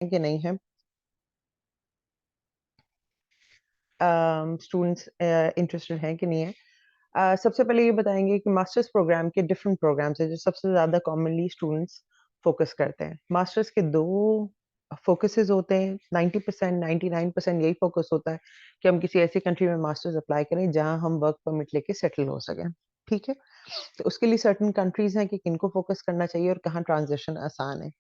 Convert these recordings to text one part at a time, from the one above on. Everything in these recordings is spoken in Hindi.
कि नहीं है। स्टूडेंट्स इंटरेस्टेड हैं कि नहीं है। सबसे पहले ये बताएंगे कि मास्टर्स प्रोग्राम के डिफरेंट प्रोग्राम्स हैं जो सबसे ज़्यादा कॉमनली स्टूडेंट्स फोकस करते हैं। मास्टर्स के दो फोकसेस होते हैं। 90% 99% यही फोकस होता है कि हम किसी ऐसी कंट्री में मास्टर्स अप्लाई करें जहां हम वर्क परमिट लेके सेटल हो सकें। ठीक है, तो उसके लिए सर्टेन कंट्रीज हैं कि किनको फोकस करना चाहिए और कहाँ ट्रांजिशन आसान है।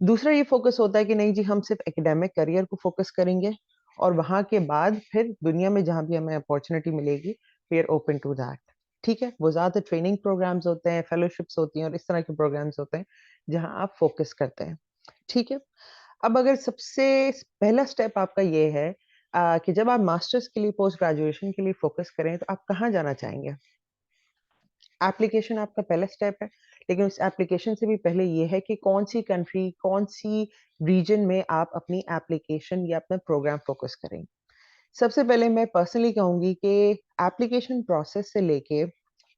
दूसरा ये फोकस होता है कि नहीं जी, हम सिर्फ एकेडमिक करियर को फोकस करेंगे और वहां के बाद फिर दुनिया में जहां भी हमें अपॉर्चुनिटी मिलेगी we are open to that. ठीक है, वो ज्यादा ट्रेनिंग प्रोग्राम्स होते हैं, फेलोशिप्स होती हैं और इस तरह के प्रोग्राम्स होते हैं जहां आप फोकस करते हैं। ठीक है, अब अगर सबसे पहला स्टेप आपका ये है कि जब आप मास्टर्स के लिए, पोस्ट ग्रेजुएशन के लिए फोकस करें तो आप कहाँ जाना चाहेंगे। एप्लीकेशन आपका पहला स्टेप है, लेकिन उस एप्लीकेशन से भी पहले ये है कि कौन सी कंट्री, कौन सी रीजन में आप अपनी एप्लीकेशन या अपना प्रोग्राम फोकस करें। सबसे पहले मैं पर्सनली कहूंगी कि एप्लीकेशन प्रोसेस से लेके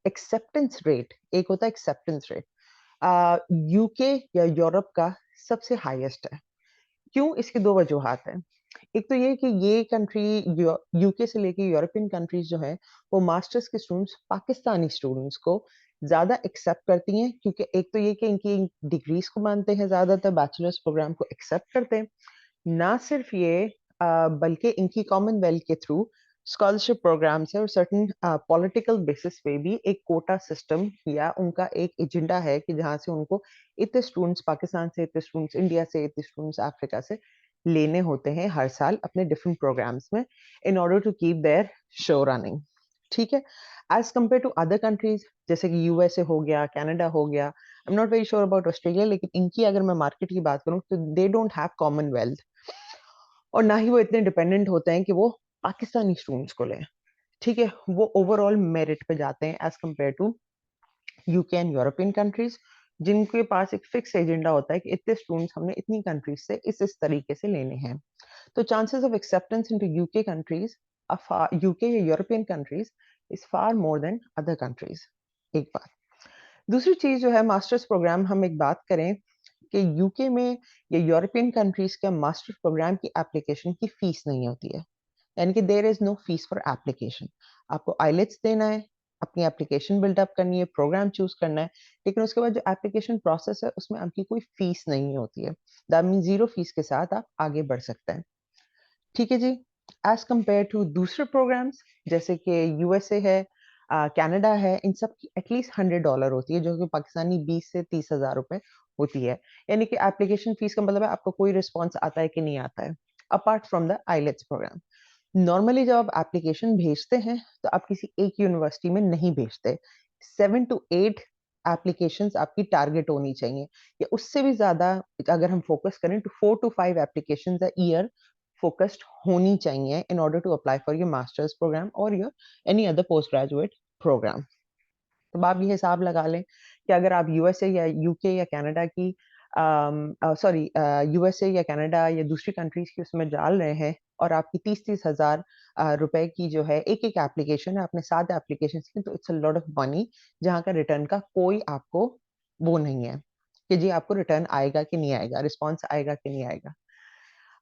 एक्सेप्टेंस रेट, एक होता है एक्सेप्टेंस रेट, यूके या यूरोप का सबसे हाईएस्ट है। क्यों? इसकी दो वजूहात हैं। एक तो ये कि ये कंट्री, यूके से लेके यूरोपियन कंट्रीज जो है, वो मास्टर्स के स्टूडेंट्स, पाकिस्तानी स्टूडेंट्स को ज्यादा एक्सेप्ट करती हैं, क्योंकि एक तो ये कि इनकी डिग्रीज को मानते हैं, ज्यादातर बैचलर्स प्रोग्राम को एक्सेप्ट करते हैं। ना सिर्फ ये, बल्कि इनकी कॉमनवेल्थ के थ्रू स्कॉलरशिप प्रोग्राम्स है और सर्टन पॉलिटिकल बेसिस पे भी एक कोटा सिस्टम या उनका एक एजेंडा है कि जहां से उनको इतने स्टूडेंट्स पाकिस्तान से, इतने स्टूडेंट्स इंडिया से, इतने स्टूडेंट्स अफ्रीका से लेने होते हैं हर साल अपने डिफरेंट प्रोग्राम्स में, in order to keep their show running. ठीक है, as compare to other countries जैसे कि यूएसए हो गया, कनाडा हो गया, I am not very sure about Australia, लेकिन इनकी अगर मैं मार्केट की बात करूं तो दे डोंट हैव कॉमनवेल्थ और ना ही वो इतने डिपेंडेंट होते हैं कि वो पाकिस्तानी स्टूडेंट्स को लें। ठीक है, वो ओवरऑल मेरिट पे जाते हैं as compare to UK and European countries, जिनके पास एक फिक्स एजेंडा होता है कि इतने स्टूडेंट्स हमने इतनी कंट्रीज से इस तरीके से लेने हैं। तो chances of acceptance into UK countries, UK या European countries, is far more than other countries. एक बात। दूसरी चीज जो है, मास्टर्स प्रोग्राम, हम एक बात करें कि यूके में या यूरोपियन कंट्रीज के मास्टर्स प्रोग्राम की एप्लीकेशन की फीस नहीं होती है, यानी कि there is no fees for application. आपको आइलेट्स देना है, अपनी एप्लीकेशन बिल्डअप करनी है, प्रोग्राम चूज करना है, लेकिन उसके बाद जो एप्लीकेशन प्रोसेस है उसमें आपकी कोई फीस नहीं होती है। दैट मीन जीरो फीस के साथ आप आगे बढ़ सकते हैं। ठीक है जी। एज कम्पेयर टू दूसरे प्रोग्राम्स जैसे कि यूएसए है, कनाडा है, इन सब की एटलीस्ट $100 होती है, जो कि पाकिस्तानी 20 से 30 हज़ार रुपए होती है। यानी कि एप्लीकेशन फीस का मतलब है आपको कोई रिस्पॉन्स आता है कि नहीं आता है, apart from the IELTS program. Normally जब आप एप्लीकेशन भेजते हैं तो आप किसी एक यूनिवर्सिटी में नहीं भेजते, 7 to 8 एप्लीकेशन आपकी टारगेट होनी चाहिए, या उससे भी ज्यादा अगर हम फोकस करें तो 4 to 5 एप्लीकेशन ईयर फोकस्ड होनी चाहिए in order to apply for your masters program और your any other post graduate program. तो आप ये हिसाब लगा लें कि अगर आप यूएसए या यूके या कनाडा की, सॉरी, यूएसए या कनाडा या दूसरी कंट्रीज की उसमें डाल रहे हैं और आपकी 30-30 हज़ार रुपए की जो है एक एक एप्लीकेशन है, आपने 7 एप्लीकेशन की, तो it's a lot of money, जहाँ का रिटर्न का कोई आपको वो नहीं है कि जी आपको रिटर्न आएगा कि नहीं आएगा, रिस्पॉन्स आएगा कि नहीं आएगा।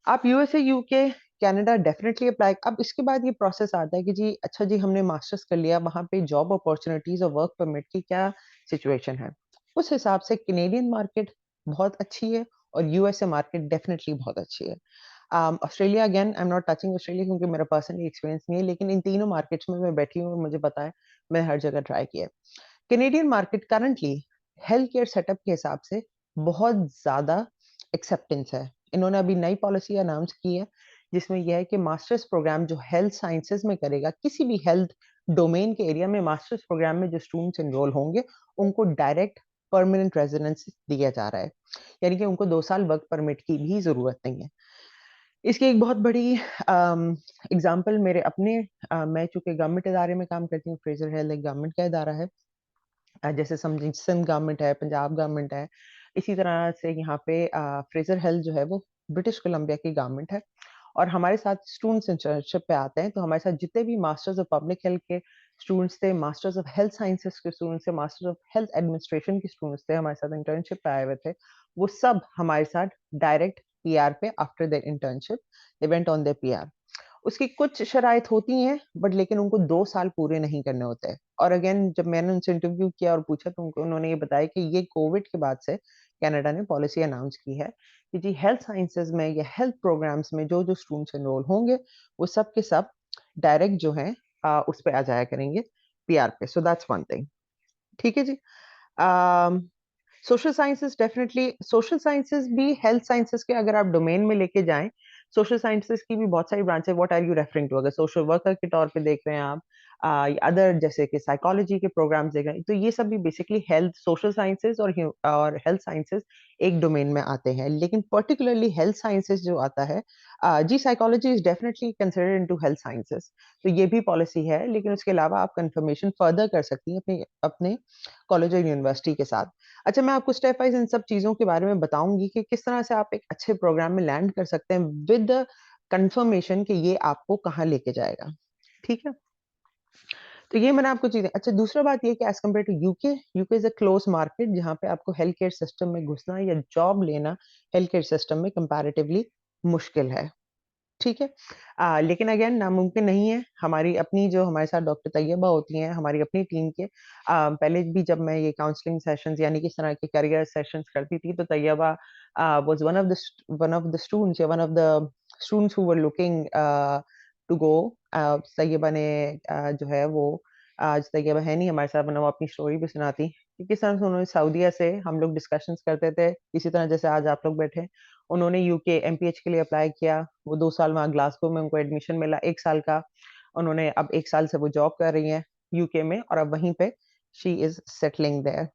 आप USA, UK, Canada definitely apply. अब इसके बाद ये प्रोसेस आता है कि जी अच्छा जी, हमने मास्टर्स कर लिया, वहां पे जॉब अपॉर्चुनिटीज और वर्क परमिट की क्या सिचुएशन है। उस हिसाब से कैनेडियन मार्केट बहुत अच्छी है और यूएसए मार्केट डेफिनेटली बहुत अच्छी है। Australia, again I am not touching Australia क्योंकि मेरा पर्सनली एक्सपीरियंस नहीं है, लेकिन इन तीनों मार्केट्स में मैं बैठी हूँ और मुझे पता है, मैं हर जगह ट्राई किया है। Canadian market currently health care setup के हिसाब से बहुत ज्यादा एक्सेप्टेंस है। इन्होंने अभी नई पॉलिसी अनाउंस की है जिसमें यह है कि मास्टर्स प्रोग्राम जो हेल्थ साइंसेज में करेगा, किसी भी हेल्थ डोमेन के एरिया में मास्टर्स प्रोग्राम में जो स्टूडेंट्स एनरोल होंगे उनको डायरेक्ट परमानेंट रेजिडेंस दिया जा रहा है, यानी कि उनको 2 साल वर्क परमिट की भी जरूरत नहीं है। इसकी एक बहुत बड़ी एग्जांपल मेरे अपने, मैं चूंकि गवर्नमेंट इदारे में काम करती हूँ, फ्रेजर हेल्थ एक गवर्नमेंट का इदारा है, जैसे समझिए सिंध गवर्नमेंट है, पंजाब गवर्नमेंट है, इसी तरह से यहाँ पे फ्रेजर हेल्थ जो है वो ब्रिटिश कोलंबिया की गवर्नमेंट है। और हमारे साथ स्टूडेंट्स इंटर्नशिप पे आते हैं, तो हमारे साथ जितने भी मास्टर्स ऑफ पब्लिक हेल्थ के स्टूडेंट्स थे, मास्टर्स ऑफ हेल्थ साइंसेस के स्टूडेंट्स थे, मास्टर्स ऑफ हेल्थ एडमिनिस्ट्रेशन के स्टूडेंट्स थे, हमारे साथ इंटर्नशिप पे आए हुए थे, वो सब हमारे साथ डायरेक्ट पीआर पे after their internship, they went on their PR. उसकी कुछ शराइत होती हैं बट लेकिन उनको 2 साल पूरे नहीं करने होते हैं। और अगेन जब मैंने उनसे इंटरव्यू किया और पूछा तो उनको उन्होंने ये बताया कि ये कोविड के बाद से कनाडा ने पॉलिसी अनाउंस की है कि जी हेल्थ साइंसेज़ में या हेल्थ प्रोग्राम्स में जो-जो स्टूडेंट्स एनरोल होंगे, वो सब के सब डायरेक्ट जो हैं उस पे आ जाया करेंगे पीआर पे। So that's one thing. ठीक है जी। Um social sciences definitely social sciences भी हेल्थ साइंसेज़ के अगर आप डोमेन में लेके जाएँ, सोशल साइंसेज़ की भी बहुत सारी ब्रांच है, what are you referring to? अगर सोशल वर्कर के तौर पे देख रहे हैं आप अदर जैसे कि साइकोलॉजी के प्रोग्राम्स देख रहे हैं, तो ये सब भी बेसिकली हेल्थ सोशल साइंसेज़ और हेल्थ साइंसेज़ एक डोमेन में आते हैं। लेकिन पर्टिकुलरली हेल्थ साइंसेज़ जो आता है जी psychology is definitely considered into health sciences, तो ये भी पॉलिसी है, लेकिन उसके अलावा आप कन्फर्मेशन फर्दर कर सकती हैं अपने अपने कॉलेज और यूनिवर्सिटी के साथ। अच्छा, मैं आपको स्टेप वाइज़ इन सब चीज़ों के बारे में बताऊँगी कि किस तरह से आप एक अच्छे प्रोग्राम में लैंड कर सकते हैं विद द कन्फर्मेशन कि ये आपको कहाँ लेके जाएगा। ठीक है? तो ये मैंने आपको चीज़ें अच्छा दूसरा बात ये है कि as compared to UK, UK is a close market जहाँ पे आपको हेल्थ केयर सिस्टम में घुसना या जॉब लेना हेल्थ केयर सिस्टम में कंपैरेटिवली मुश्किल है। ठीक है? लेकिन अगेन नामुमकिन नहीं है, हमारी अपनी जो हमारे साथ डॉक्टर तैयबा होती हैं, हमारी अपनी टीम के पहले भी जब मैं ये काउंसलिंग सेशंस यानी कि इस तरह के करियर सेशंस करती थी, तो Taiba was one of the students या one of the students who were looking to go Taiba ने जो है वो आज तैयबा है नहीं हमारे साथ वरना वो अपनी स्टोरी भी सुनाती कि किस तरह से उन्होंने सऊदीया से हम लोग डिस्कशंस करते थे, इसी तरह जैसे आज आप लोग बैठे हैं। उन्होंने यूके एमपीएच के लिए अप्लाई किया, वो 2 साल वहाँ ग्लासगो में उनको एडमिशन मिला 1 साल का। उन्होंने अब 1 साल से वो जॉब कर रही हैं यूके में और अब वहीं पे शी इज़ सेटलिंग देयर,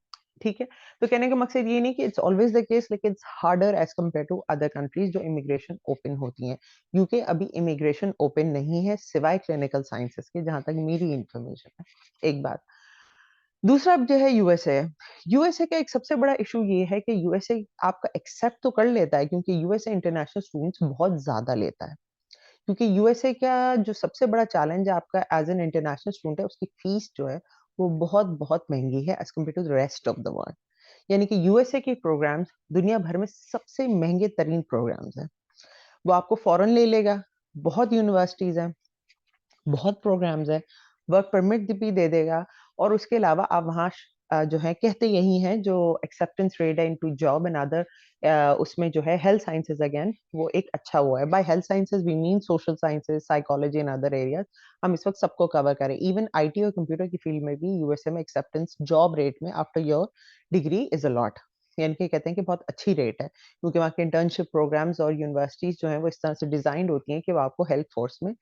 ठीक है? तो कहने का मकसद ये नहीं कि इट्स ऑलवेज़ द केस लेकिन it's harder as compared to other countries जो इमिग्रेशन ओपन होती हैं। यूके अभी इमिग्रेशन ओपन नहीं है सिवाय क्लिनिकल साइंसेज़ के जहाँ तक मेरी इन्फॉर्मेशन है, एक बात। दूसरा अब जो है यूएसए। यूएसए का एक सबसे बड़ा इश्यू ये है कि यूएसए आपका एक्सेप्ट तो कर लेता है क्योंकि यूएसए इंटरनेशनल स्टूडेंट्स बहुत ज़्यादा लेता है। क्योंकि यूएसए का जो सबसे बड़ा चैलेंज है आपका एज़ एन इंटरनेशनल स्टूडेंट है, उसकी फीस जो है वो बहुत-बहुत महँगी है as compared to the rest of the world. यानी कि यूएसए के प्रोग्राम्स दुनिया भर में सबसे महँगे तरीन प्रोग्राम्स हैं। वो आपको फ़ॉरेन ले लेगा, बहुत यूनिवर्सिटीज़ हैं। बहुत प्रोग्राम्स हैं, वर्क परमिट भी दे देगा और उसके अलावा आप वहाँ जो है कहते यही हैं जो एक्सेप्टेंस रेट है इनटू जॉब एंड अदर उसमें जो है हेल्थ साइंसेज़ अगेन वो एक अच्छा वो है। By health sciences we mean social sciences, psychology and other areas हम इस वक़्त सबको कवर करें। इवन आईटी और कंप्यूटर की फील्ड में भी यूएसए में एक्सेप्टेंस जॉब रेट में after your degree is a lot. यानी कि कहते हैं कि बहुत अच्छी रेट है क्योंकि वहाँ के इंटर्नशिप प्रोग्राम्स और यूनिवर्सिटीज़ जो हैं वो इस तरह से डिज़ाइन्ड होती हैं कि वो आपको हेल्थ फोर्स में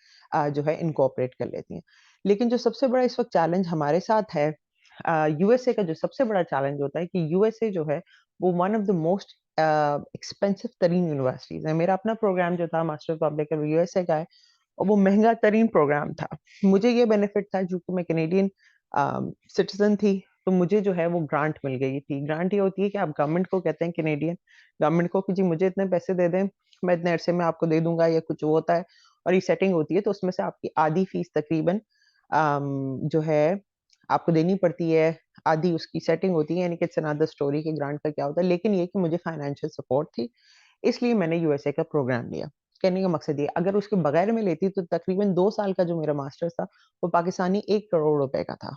जो है इनकॉर्पोरेट कर लेती हैं। लेकिन जो सबसे बड़ा इस वक़्त चैलेंज हमारे साथ है यूएसए का जो सबसे बड़ा चैलेंज होता है कि यूएसए जो है वो one of the most expensive तरीन यूनिवर्सिटीज़ है। मेरा अपना प्रोग्राम जो था मास्टर पब्लिक हेल्थ यूएसए का है और वो महँगा तरीन प्रोग्राम था। मुझे ये बेनिफिट था चूँकि मैं कैनेडियन सिटीज़न थी, तो मुझे जो है वो ग्रांट मिल गई थी। ग्रांट ये होती है कि आप गवर्नमेंट को कहते हैं कैनेडियन गवर्नमेंट को कि जी मुझे इतने पैसे दे दें, मैं इतने अरसे में आपको दे दूँगा या कुछ वो होता है और ये सेटिंग होती है तो उसमें से आपकी आधी फीस तकरीबन जो है आपको देनी पड़ती है, आधी उसकी सेटिंग होती है यानी कि इट्स अनदर स्टोरी कि ग्रांट का क्या होता है। लेकिन ये कि मुझे फाइनेंशियल सपोर्ट थी, इसलिए मैंने यूएसए का प्रोग्राम लिया। कहने का मकसद ये अगर उसके बगैर मैं लेती तो तकरीबन 2 साल का जो मेरा मास्टर्स था, वो पाकिस्तानी 1 करोड़ रुपए का था,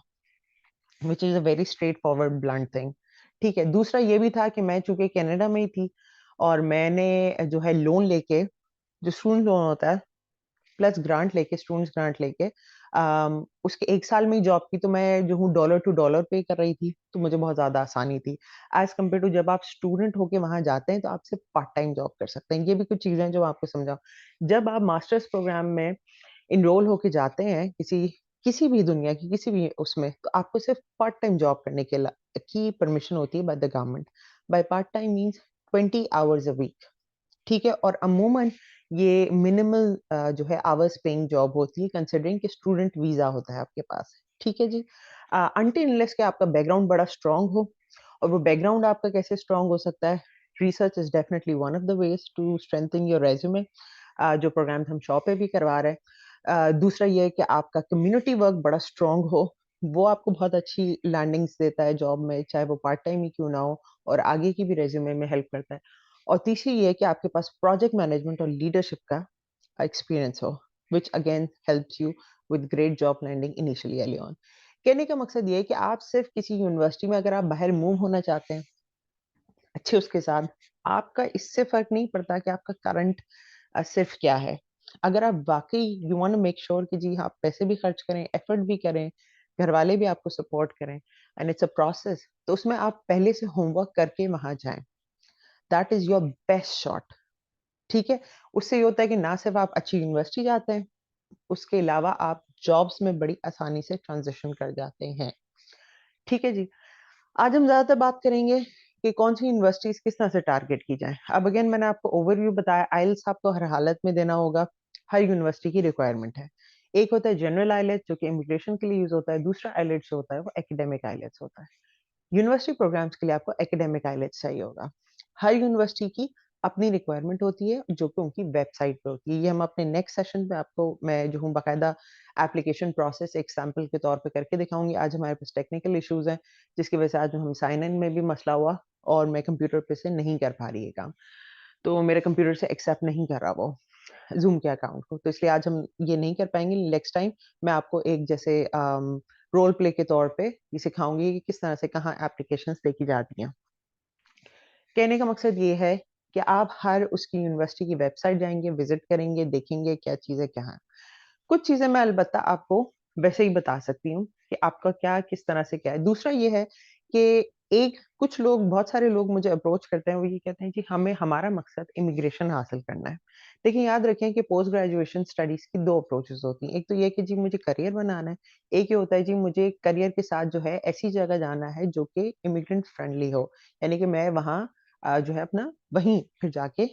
which is a very straight forward blunt thing. ठीक है, दूसरा ये भी था कि मैं चूँकि कनाडा में ही थी और मैंने जो है लोन लेके जो स्टूडेंट लोन होता है प्लस ग्रांट लेके स्टूडेंट्स ग्रांट लेके उसके 1 साल में ही जॉब की तो मैं जो हूँ डॉलर टू डॉलर पे कर रही थी, तो मुझे बहुत ज़्यादा आसानी थी। एज़ कम्पेयर टू जब आप स्टूडेंट होके वहाँ जाते हैं, तो आप सिर्फ़ पार्ट टाइम जॉब कर सकते हैं। ये भी कुछ चीज़ें हैं जो मैं आपको समझाऊँ। जब आप मास्टर्स प्रोग्राम में एनरोल होके जाते हैं किसी किसी भी दुनिया की किसी भी उसमें, तो आपको सिर्फ़ पार्ट टाइम जॉब करने के की परमिशन होती है by the government. By part time means 20 hours a week. ठीक है? और अमूमन ये मिनिमल जो है आवर्स पेइंग जॉब होती है कंसिडरिंग कि स्टूडेंट वीज़ा होता है आपके पास। ठीक है जी? अनटिल अनलेस कि आपका बैकग्राउंड बड़ा स्ट्रॉन्ग हो और वो बैकग्राउंड आपका कैसे स्ट्रॉन्ग हो सकता है? Research is definitely one of the ways to strengthen your resume जो प्रोग्राम्स हम शॉप पे भी करवा रहे हैं। दूसरा ये है कि आपका कम्युनिटी वर्क बड़ा स्ट्रॉन्ग हो, वो आपको बहुत अच्छी लैंडिंग्स देता है जॉब में, चाहे वो पार्ट टाइम ही क्यों ना हो और आगे की भी रिज़्यूमे में हेल्प करता है। और तीसरी ये है कि आपके पास प्रोजेक्ट मैनेजमेंट और लीडरशिप का एक्सपीरियंस हो, which again helps you with great job landing initially early on. कहने का मकसद ये है कि आप सिर्फ किसी यूनिवर्सिटी में अगर आप बाहर मूव होना चाहते हैं अच्छे उसके साथ, आपका इससे फ़र्क नहीं पड़ता कि आपका करंट सिर्फ़ क्या है। अगर आप वाक़ई you want to make sure कि जी आप पैसे भी खर्च करें, एफ़र्ट भी करें, घरवाले भी आपको सपोर्ट करें एंड इट्स अ प्रोसेस, तो उसमें आप पहले से होमवर्क करके वहाँ जाएँ। That is your best shot, ठीक है? उससे ये होता है कि ना सिर्फ़ आप अच्छी यूनिवर्सिटी जाते हैं, उसके अलावा आप जॉब्स में बड़ी आसानी से ट्रांज़िशन कर जाते हैं। ठीक है जी। आज हम ज़्यादातर बात करेंगे कि कौन-सी यूनिवर्सिटीज़ किस तरह से टारगेट की जाएँ। अब अगेन मैंने आपको ओवरव्यू बताया, आइल्स आपको हर हालत में देना होगा, हर यूनिवर्सिटी की रिक्वायरमेंट है। एक होता है जनरल आइलेट्स जो कि इमिग्रेशन के लिए यूज़ होता है, दूसरा आइलेट्स जो होता है वो एकेडमिक आइलेट्स होता है। यूनिवर्सिटी प्रोग्राम्स के लिए आपको एकेडमिक आइलेट्स चाहिए होगा। हर यूनिवर्सिटी की अपनी रिक्वायरमेंट होती है जो कि उनकी वेबसाइट पे होती है। ये हम अपने नेक्स्ट सेशन पे आपको मैं जो हूँ बाकायदा एप्लीकेशन प्रोसेस एक सैंपल के तौर पे करके दिखाऊँगी। आज हमारे पास टेक्निकल इश्यूज़ हैं जिसकी वजह से आज हम साइन इन में भी मसला हुआ और मैं कंप्यूटर पे से नहीं कर पा रही ये काम। तो मेरे कंप्यूटर से एक्सेप्ट नहीं कर रहा वो ज़ूम के अकाउंट को। तो इसलिए आज हम ये नहीं कर पाएँगे। नेक्स्ट टाइम मैं आपको एक जैसे रोल प्ले के तौर पे ये सिखाऊँगी कि किस तरह से कहाँ एप्लीकेशंस देखी जाती हैं। कहने का मकसद ये है कि आप हर उसकी यूनिवर्सिटी की वेबसाइट जाएँगे, विज़िट करेंगे, देखेंगे क्या चीज़ें क्या हैं। कुछ चीज़ें मैं अलबत्ता आपको वैसे ही बता सकती हूँ कि आपका क्या किस तरह से क्या है। दूसरा ये है कि एक कुछ लोग बहुत सारे लोग मुझे अप्रोच करते हैं, वो ये कहते हैं जी हमें हमारा मकसद इमिग्रेशन हासिल करना है। देखिए याद रखें कि पोस्ट ग्रेजुएशन स्टडीज़ की 2 अप्रोचेज़ होती हैं। एक तो ये है कि जी मुझे करियर बनाना है, एक ये होता है जी मुझे करियर के साथ जो है ऐसी जगह जाना है जो कि इमिग्रेंट फ्रेंडली हो। यानी कि मैं वहाँ जो है अपना वहीं फिर जाके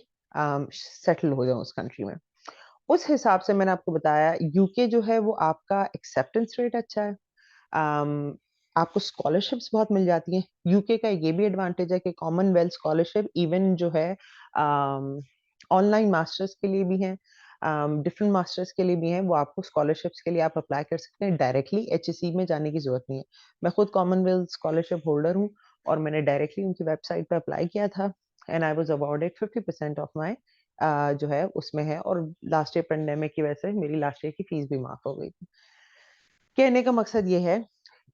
सेटल हो जाऊँ उस कंट्री में। उस हिसाब से मैंने आपको बताया यूके जो है वो आपका एक्सेप्टेंस रेट अच्छा है। अम, आपको स्कॉलरशिप्स बहुत मिल जाती हैं। यूके का ये भी एडवांटेज है कि कॉमनवेल्थ स्कॉलरशिप इवन जो है ऑनलाइन मास्टर्स के लिए भी हैं, डिफरेंट मास्टर्स के लिए भी हैं, वो आपको स्कॉलरशिप्स के लिए आप अप्लाई कर सकते हैं। डायरेक्टली एचईसी में जाने की ज़रूरत नहीं है। मैं खुद कॉमनवेल्थ स्कॉलरशिप होल्डर हूँ और मैंने डायरेक्टली उनकी वेबसाइट पे अप्लाई किया था and I was awarded 50% of my जो है उसमें है और लास्ट ईयर पेंडेमिक की वजह से मेरी लास्ट ईयर की फीस भी माफ़ हो गई थी। कहने का मकसद ये है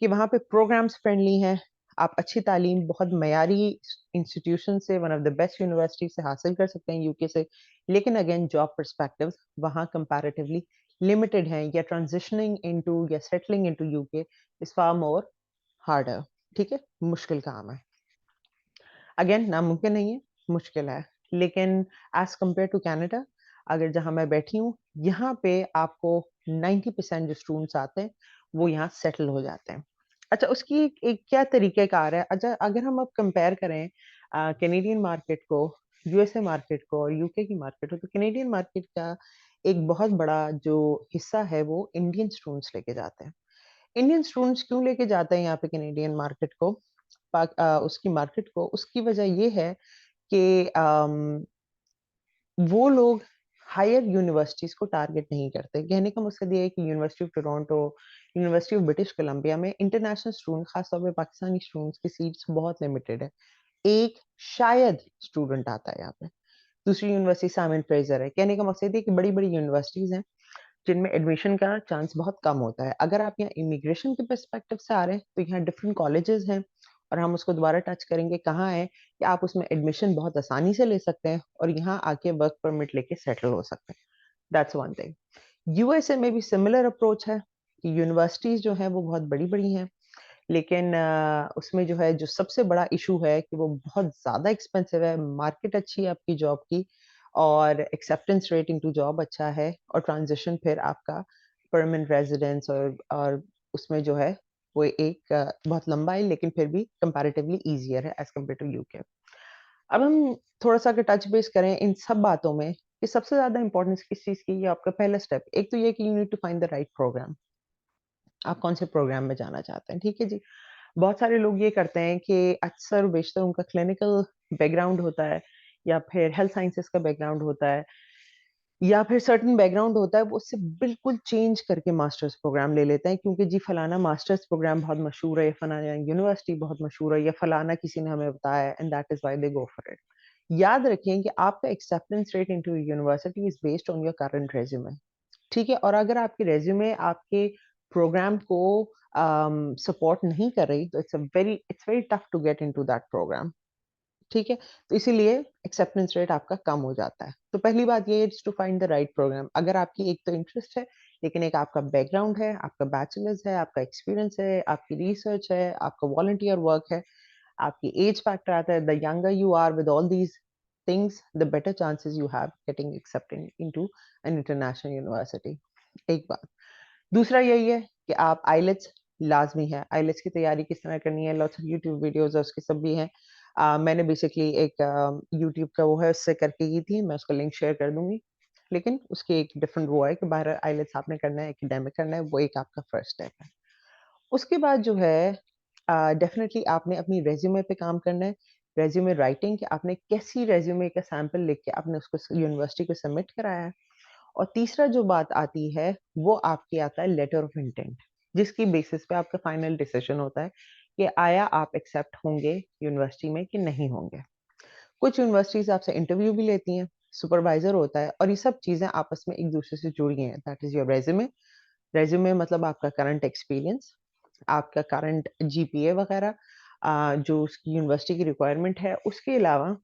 कि वहाँ पे प्रोग्राम्स फ्रेंडली हैं, आप अच्छी तालीम बहुत मयारी इंस्टीट्यूशन से one of the best university से हासिल कर सकते हैं यूके से। लेकिन अगेन जॉब पर्सपेक्टिव्स वहाँ कंपैरेटिवली लिमिटेड हैं या ट्रांजिशनिंग इनटू या settling into UK is far more harder, ठीक है? मुश्किल काम है। अगेन नामुमकिन नहीं है, मुश्किल है। लेकिन एज़ कम्पेयर टू कनाडा अगर जहाँ मैं बैठी हूँ, यहाँ पे आपको 90% जो स्टूडेंट्स आते हैं, वो यहाँ सेटल हो जाते हैं। अच्छा उसकी एक क्या तरीक़ेकार है, अच्छा अगर हम अब कंपेयर करें कैनेडियन मार्केट को, यूएसए मार्केट को और यूके की मार्केट को, तो कैनेडियन मार्केट का एक बहुत बड़ा जो हिस्सा है, वो इंडियन स्टूडेंट्स लेके जाते हैं। इंडियन स्टूडेंट्स क्यों लेके जाते हैं यहाँ पे कैनेडियन मार्केट को? उसकी मार्केट को, उसकी वजह ये है कि वो लोग हायर यूनिवर्सिटीज़ को टारगेट नहीं करते। कहने का मकसद ये है कि university of Toronto, university of British Columbia में इंटरनेशनल स्टूडेंट, खास तौर पे पाकिस्तानी स्टूडेंट्स की सीट्स बहुत लिमिटेड है। एक शायद स्टूडेंट आता है यहाँ पे। दूसरी यूनिवर्सिटी साइमन फ्रेज़र है। कहने का मकसद ये है कि बड़ी-बड़ी यूनिवर्सिटीज़ हैं जिनमें एडमिशन का चांस बहुत कम होता है। अगर आप यहाँ इमिग्रेशन के पर्सपेक्टिव से आ रहे हैं, तो यहाँ डिफरेंट कॉलेजेस हैं और हम उसको दोबारा टच करेंगे कहाँ है कि आप उसमें एडमिशन बहुत आसानी से ले सकते हैं और यहाँ आके वर्क परमिट लेके सेटल हो सकते हैं। That's one thing. यूएसए में भी सिमिलर अप्रोच है कि यूनिवर्सिटीज़ जो हैं वो बहुत बड़ी-बड़ी हैं, लेकिन उसमें जो है जो सबसे बड़ा इश्यू है कि वो बहुत ज़्यादा एक्सपेंसिव है, मार्केट अच्छी है आपकी जॉब की और एक्सेप्टेंस रेट इनटू जॉब अच्छा है और ट्रांज़िशन फिर आपका परमानेंट रेज़िडेंस और उसमें जो है वो एक बहुत लंबा है लेकिन फिर भी कंपैरेटिवली ईज़ियर है एज़ कम्पेयर टू यूके। अब हम थोड़ा-सा अगर टच बेस करें इन सब बातों में कि सबसे ज़्यादा इम्पोर्टेंस किस चीज़ की है, ये आपका पहला स्टेप। एक तो ये है कि you need to find the right program. आप कौन से प्रोग्राम में जाना चाहते हैं, ठीक है जी। बहुत सारे लोग ये करते हैं कि अक्सर बेशतर उनका क्लिनिकल बैकग्राउंड होता है या फिर हेल्थ साइंसेज़ का बैकग्राउंड होता है या फिर सर्टेन बैकग्राउंड होता है, वो उससे बिल्कुल चेंज करके मास्टर्स प्रोग्राम ले लेते हैं क्योंकि जी फलाना मास्टर्स प्रोग्राम बहुत मशहूर है या फलाना यूनिवर्सिटी बहुत मशहूर है या फलाना किसी ने हमें बताया and that is why they go for it. याद रखें कि आपका acceptance rate into university is based on your current resume, ठीक है। और अगर आपकी रेज्यूमे आपके प्रोग्राम को सपोर्ट नहीं कर रही, तो it's very tough to get into that program, ठीक है। तो इसीलिए एक्सेप्टेंस रेट आपका कम हो जाता है। तो पहली बात ये है to find the right program. अगर आपकी एक तो इंटरेस्ट है, लेकिन एक आपका बैकग्राउंड है, आपका बैचलर्स है, आपका एक्सपीरियंस है, आपकी रिसर्च है, आपका वॉलंटियर वर्क है, आपकी एज फैक्टर आता है, the younger you are with all these things, the better chances you have getting accepted into an international university। एक बात। दूसरा यही है कि आप आईलेट्स लाजमी है। आईलेट्स की तैयारी किस तरह करनी है, लॉट्स ऑफ यूट्यूब वीडियोस है, उसके सब भी हैं। मैंने बेसिकली एक यूट्यूब का वो है, उससे करके की थी, मैं उसका लिंक शेयर कर दूंगी। लेकिन उसकी एक डिफरेंट वो है कि बाहर आईलेट्स आपने करना है, एकेडमिक करना है, वो एक आपका फर्स्ट स्टेप है। उसके बाद जो है डेफिनेटली आपने अपनी रेज्यूमे पे काम करना है। रेज्यूमे राइटिंग, कि आपने कैसी रेज्यूमे का सैंपल लिख के आपने उसको यूनिवर्सिटी को सबमिट कराया है। और तीसरा जो बात आती है, वो आपकी आता है लेटर ऑफ इंटेंट, जिसकी बेसिस पे आपका फाइनल डिसीजन होता है कि आया आप एक्सेप्ट होंगे यूनिवर्सिटी में कि नहीं होंगे। कुछ यूनिवर्सिटीज आपसे इंटरव्यू भी लेती हैं, सुपरवाइजर होता है, और ये सब चीजें आपस में एक दूसरे से जुड़ी हैं। That is your resume. Resume मतलब आपका करंट एक्सपीरियंस, आपका करंट जीपीए वगैरह, जो उसकी यूनिवर्सिटी की रिक्वायरमेंट है। उसके अलावा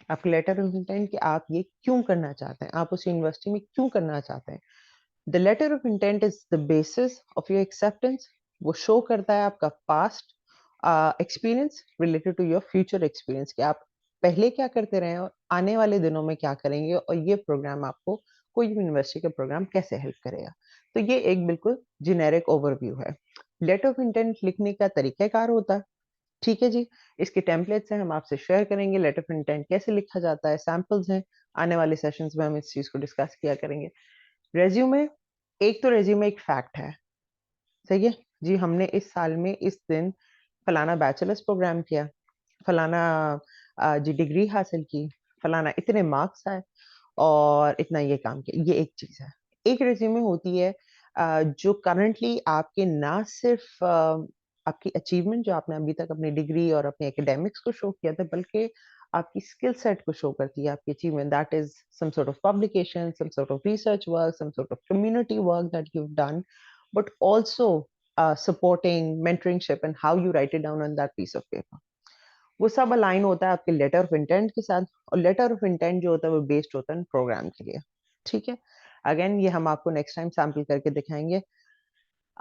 आपके लेटर ऑफ इंटेंट कि आप ये क्यों करना चाहते हैं, आप उस यूनिवर्सिटी में क्यों करना चाहते हैं। The letter of intent is the basis of your acceptance. वो शो करता है आपका past experience related to your future experience, कि आप पहले क्या करते रहे हैं और आने वाले दिनों में क्या करेंगे, और ये प्रोग्राम आपको, कोई यूनिवर्सिटी का प्रोग्राम कैसे हेल्प करेगा। तो ये एक बिल्कुल जेनेरिक ओवरव्यू है। लेटर ऑफ इंटेंट लिखने का तरीकाकार होता है, ठीक है जी। इसके टेम्पलेट्स हैं, हम आपसे शेयर करेंगे। लेटर ऑफ इंटेंट कैसे लिखा जाता है, सैम्पल्स हैं। आने वाले सेशंस में हम इस चीज को डिस्कस किया करेंगे। रेज्यूमे, एक तो रेज्यूमे एक फैक्ट है, सही है जी। हमने इस साल में इस दिन फलाना बैचलर्स प्रोग्राम किया, फलाना जी डिग्री हासिल की, फलाना इतने मार्क्स आए, और इतना ये काम किया, ये एक चीज है। एक रेज्यूमे होती है जो करंटली आपके ना सिर्फ आपकी अचीवमेंट जो आपने अभी तक अपनी डिग्री और अपने एकेडमिक्स को शो किया था, बल्कि आपकी स्किल सेट को शो करती है, आपकी achievement. That is some sort of publication, some sort of research work, some sort of community work that you have done, but also supporting mentorship and how you write it down on that piece of paper। वो सब अलाइन होता है आपके लेटर ऑफ इंटेंट के साथ। और लेटर ऑफ इंटेंट जो होता है वो बेस्ड होता है प्रोग्राम के लिए, ठीक है। अगेन ये हम आपको नेक्स्ट टाइम सैम्पल करके दिखाएंगे।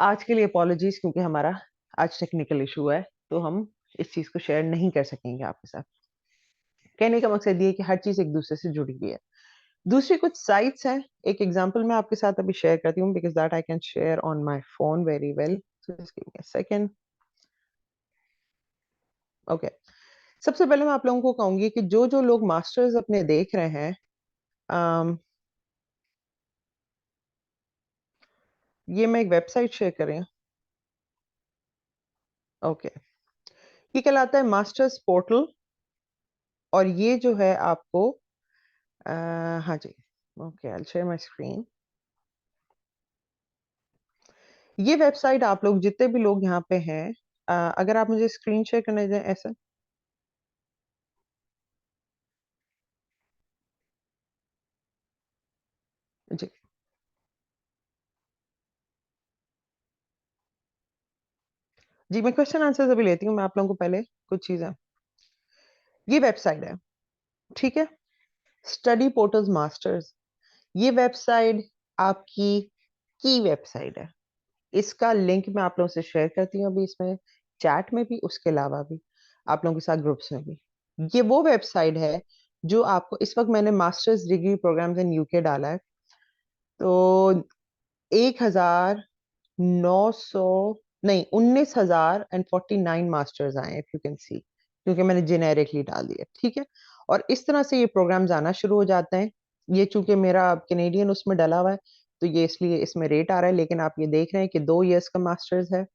आज के लिए अपॉलॉजीज, क्योंकि हमारा आज टेक्निकल इशू है, तो हम इस चीज को शेयर नहीं कर सकेंगे आपके साथ। कहने का मकसद ये है कि हर चीज एक दूसरे से जुड़ी हुई है। दूसरी कुछ साइट्स हैं, एक एग्जांपल मैं आपके साथ अभी शेयर करती हूँ, because that I can share on my phone very well. So just give me a second. Okay, सबसे पहले मैं आप लोगों को कहूंगी कि जो जो लोग मास्टर्स अपने देख रहे हैं, अम, ये मैं एक वेबसाइट शेयर कर रही हूँ। ओके, ये कहलाता है मास्टर्स पोर्टल। और ये जो है आपको हाँ जी, okay, I share my screen. ये वेबसाइट आप लोग जितने भी लोग यहाँ पे हैं, अगर आप मुझे स्क्रीन शेयर करने दें ऐसा। जी जी, मैं क्वेश्चन आंसर अभी लेती हूँ। मैं आप लोगों को पहले कुछ चीजें, ये वेबसाइट है, ठीक है, स्टडी पोर्टल्स मास्टर्स। ये वेबसाइट आपकी की वेबसाइट है। इसका लिंक मैं आप लोगों से शेयर करती हूँ अभी इसमें, चैट में भी, उसके अलावा भी आप लोगों के साथ ग्रुप्स में भी। ये वो वेबसाइट है जो आपको, इस वक्त मैंने masters degree programs in UK डाला है, तो 1900, नहीं, 19,049 मास्टर्स आए, इफ यू कैन सी, क्योंकि मैंने जेनेरिकली डाल दिया, ठीक है। और इस तरह से ये प्रोग्राम्स आना शुरू हो जाते हैं। ये चूंकि मेरा कैनेडियन उसमें डला हुआ है, तो ये इसलिए इसमें रेट आ रहा है। लेकिन आप ये देख रहे हैं कि 2 इयर्स का मास्टर्स है,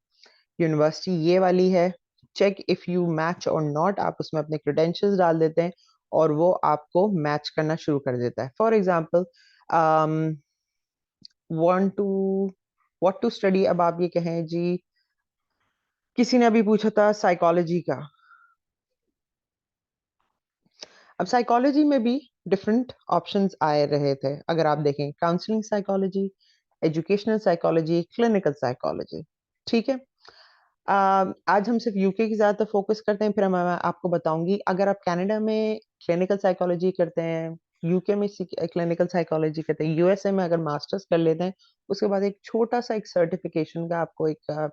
यूनिवर्सिटी ये वाली है। चेक इफ यू मैच और नॉट, आप उसमें अपने क्रेडेंशियल्स डाल देते हैं, और वो आपको मैच करना शुरू कर देता है। For example, want to what to study, अब आप ये कहें जी, किसी ने अभी पूछा था साइकोलॉजी का, अब साइकोलॉजी में भी डिफरेंट ऑप्शंस आए रहे थे, अगर आप देखें counselling psychology, educational psychology, clinical psychology. ठीक है। आज हम सिर्फ यूके की ज़्यादातर फोकस करते हैं, फिर मैं आपको बताऊंगी अगर आप कनाडा में क्लिनिकल साइकोलॉजी करते हैं, यूके में क्लिनिकल साइकोलॉजी करते हैं, यूएसए में अगर मास्टर्स कर लेते हैं, उसके बाद एक छोटा सा एक सर्टिफिकेशन का आपको एक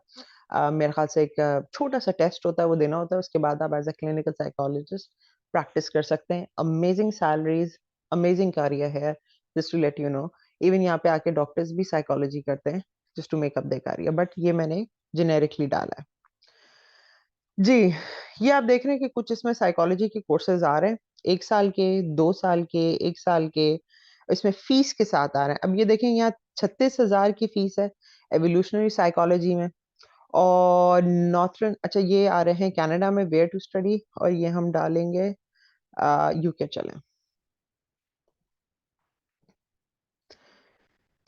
मेरे ख्याल से एक छोटा सा टेस्ट होता है, वो देना होता है। उसके बाद आप as a clinical psychologist practice कर सकते हैं। अमेजिंग सैलरीज, अमेजिंग करियर है, just to let you know. Even यहाँ पे आके डॉक्टर्स भी साइकोलॉजी करते हैं just to make up their career, but ये मैंने जेनेरिकली डाला है। जी, ये आप देख रहे हैं कि कुछ इसमें साइकोलॉजी के कोर्सेज आ रहे हैं, 1 साल के, 2 साल के, 1 साल के, इसमें फीस के साथ आ रहे हैं। अब ये देखें, यहाँ 36,000 की फीस है एवोल्यूशनरी साइकोलॉजी में। और नॉर्थर्न, अच्छा ये आ रहे हैं कनाडा में वेयर टू स्टडी, और ये हम डालेंगे यूके चलें।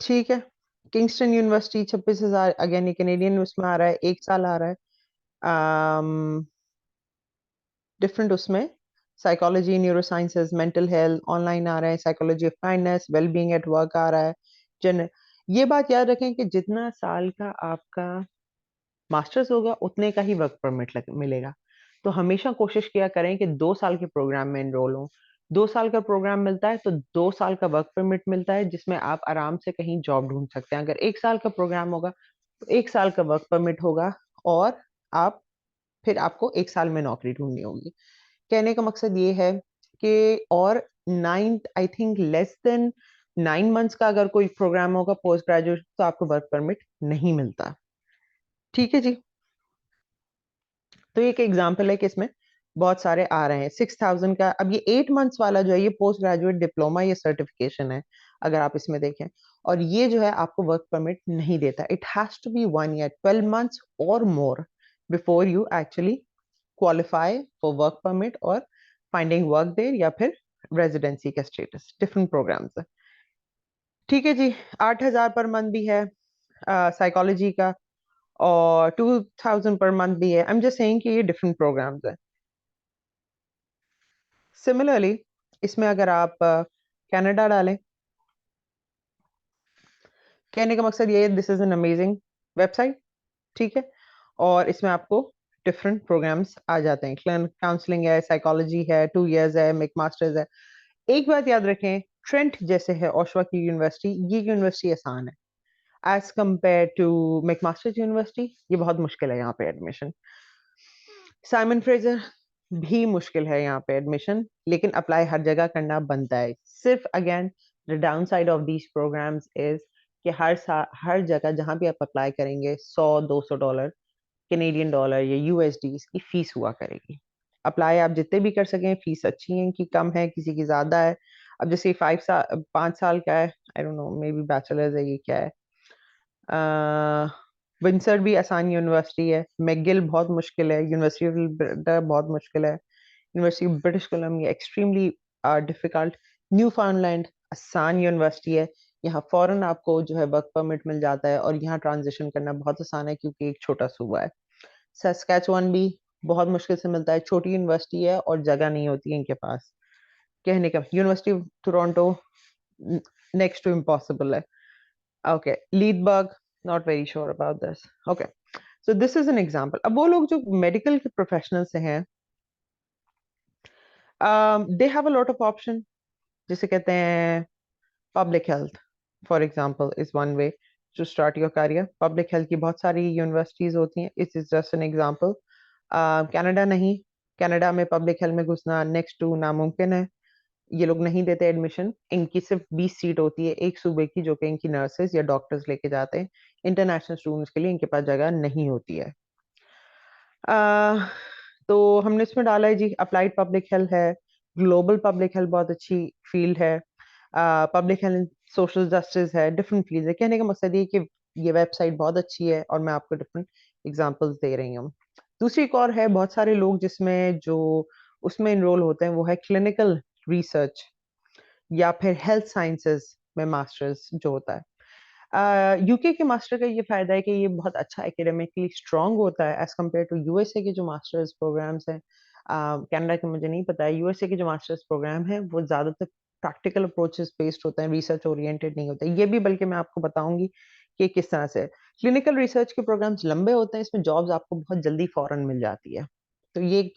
ठीक है। किंगस्टन यूनिवर्सिटी 26,000, अगेन ये कैनेडियन उसमें आ रहा है, 1 साल आ रहा है। डिफरेंट उसमें psychology, neuro sciences, mental health, online आ रहा है, psychology of kindness, wellbeing at work आ रहा है। जन ये बात याद रखें कि जितना साल का आपका मास्टर्स होगा उतने का ही वर्क परमिट मिलेगा। तो हमेशा कोशिश किया करें कि 2 साल के प्रोग्राम में एनरोल हो। 2 साल का प्रोग्राम मिलता है तो 2 साल का वर्क परमिट मिलता है, जिसमें आप आराम से कहीं जॉब ढूंढ सकते हैं। अगर 1 साल का प्रोग्राम होगा तो 1 साल का वर्क परमिट होगा, और आप फिर आपको 1 साल में नौकरी ढूंढनी होगी। कहने का मकसद ये है कि और 9, I think less than 9 months का अगर कोई प्रोग्राम होगा पोस्ट ग्रेजुएट, तो आपको वर्क परमिट नहीं मिलता। ठीक है जी। तो ये एक एग्जांपल है कि इसमें बहुत सारे आ रहे हैं 6,000 का। अब ये 8 मंथ्स वाला जो है, ये पोस्ट ग्रेजुएट डिप्लोमा, ये सर्टिफिकेशन है, अगर आप इसमें देखें। और ये जो है आपको वर्क परमिट नहीं देता। It has to be 1 year, 12 months और more before you actually qualify for work permit और फाइंडिंग वर्क देयर, या फिर रेजिडेंसी का स्टेटस। डिफरेंट प्रोग्राम्स है। ठीक है जी। 8,000 पर मंथ भी है साइकोलॉजी का, और 2,000 पर मंथ भी है। आई एम जस्ट सेइंग कि ये डिफरेंट प्रोग्राम्स है। सिमिलरली इसमें अगर आप कनाडा डालें, कहने का मकसद ये है, this is an amazing website. ठीक है। और इसमें आपको डिफरेंट प्रोग्राम्स आ जाते हैं। काउंसलिंग है, साइकोलॉजी है, 2 इयर्स है, मेक मास्टर्स है। एक बात याद रखें, ट्रेंट जैसे है ओशवा की यूनिवर्सिटी, ये यूनिवर्सिटी आसान है as compare to McMaster university. ये बहुत मुश्किल है यहाँ पे एडमिशन। साइमन फ्रेजर भी मुश्किल है यहाँ पे एडमिशन, लेकिन अप्लाई हर जगह करना बनता है। सिर्फ again the downside of these programs is कि हर जगह जहाँ भी आप अप्लाई करेंगे, $100-200 कैनेडियन डॉलर या यूएसडी इसकी फीस हुआ करेगी। अप्लाई आप जितने भी कर सकें, फीस अच्छी है कि कम है, किसी की ज्यादा है। अब जैसे 5 साल का है, I don't know, may be bachelors है, ये क्या है। विंसर भी आसान यूनिवर्सिटी है। मैगिल बहुत मुश्किल है। यूनिवर्सिटी ऑफ अल्बर्टा बहुत मुश्किल है। University of British Columbia extremely difficult. New फाउंडलैंड आसान यूनिवर्सिटी है। यहाँ फौरन आपको जो है वर्क परमिट मिल जाता है, और यहाँ ट्रांजिशन करना बहुत आसान है क्योंकि एक छोटा सूबा है। सस्कैचुअन भी बहुत मुश्किल से मिलता है, छोटी यूनिवर्सिटी है और जगह नहीं होती है इनके पास। कहने का university of Toronto next to impossible है। ओके, लीडबर्ग, not very sure about this. Okay, so this is an example. अब वो लोग जो मेडिकल के प्रोफेशनल से हैं, they have a lot of option. जिसे कहते हैं public health, for example, is one way to start your career. Public health की बहुत सारी यूनिवर्सिटीज होती हैं। इट इज जस्ट एन एग्जांपल। कनाडा नहीं, कनाडा में पब्लिक हेल्थ में घुसना नेक्स्ट टू नामुमकिन है। ये लोग नहीं देते एडमिशन। इनकी सिर्फ 20 सीट होती है एक सूबे की, जो कि इनकी नर्सेज या डॉक्टर्स लेके जाते हैं। इंटरनेशनल स्टूडेंट्स के लिए इनके पास जगह नहीं होती है। आ, तो हमने इसमें डाला है जी, अप्लाइड पब्लिक हेल्थ है। ग्लोबल पब्लिक हेल्थ बहुत अच्छी फील्ड है। पब्लिक हेल्थ, सोशल जस्टिस है, डिफरेंट फील्ड है। कहने का मकसद ये कि ये वेबसाइट बहुत अच्छी है, और मैं आपको डिफरेंट एग्जांपल्स दे रही हूँ। दूसरी एक और है, बहुत सारे लोग जिसमें जो उसमें इनरोल होते हैं वो है क्लिनिकल रिसर्च या फिर हेल्थ साइंसेज में मास्टर्स जो होता है। यूके के मास्टर का ये फायदा है कि ये बहुत अच्छा एकेडमिकली स्ट्रांग होता है एज कम्पेयर टू यूएसए के जो मास्टर्स प्रोग्राम्स हैं। कनाडा के मुझे नहीं पता है, यूएसए के जो मास्टर्स प्रोग्राम है वो ज्यादातर प्रैक्टिकल अप्रोचेस बेस्ड होते हैं, रिसर्च ओरिएंटेड नहीं होते। ये भी बल्कि मैं आपको बताऊंगी कि किस तरह से क्लिनिकल रिसर्च के प्रोग्राम्स लंबे होते हैं, इसमें जॉब्स आपको बहुत जल्दी फौरन मिल जाती है। तो ये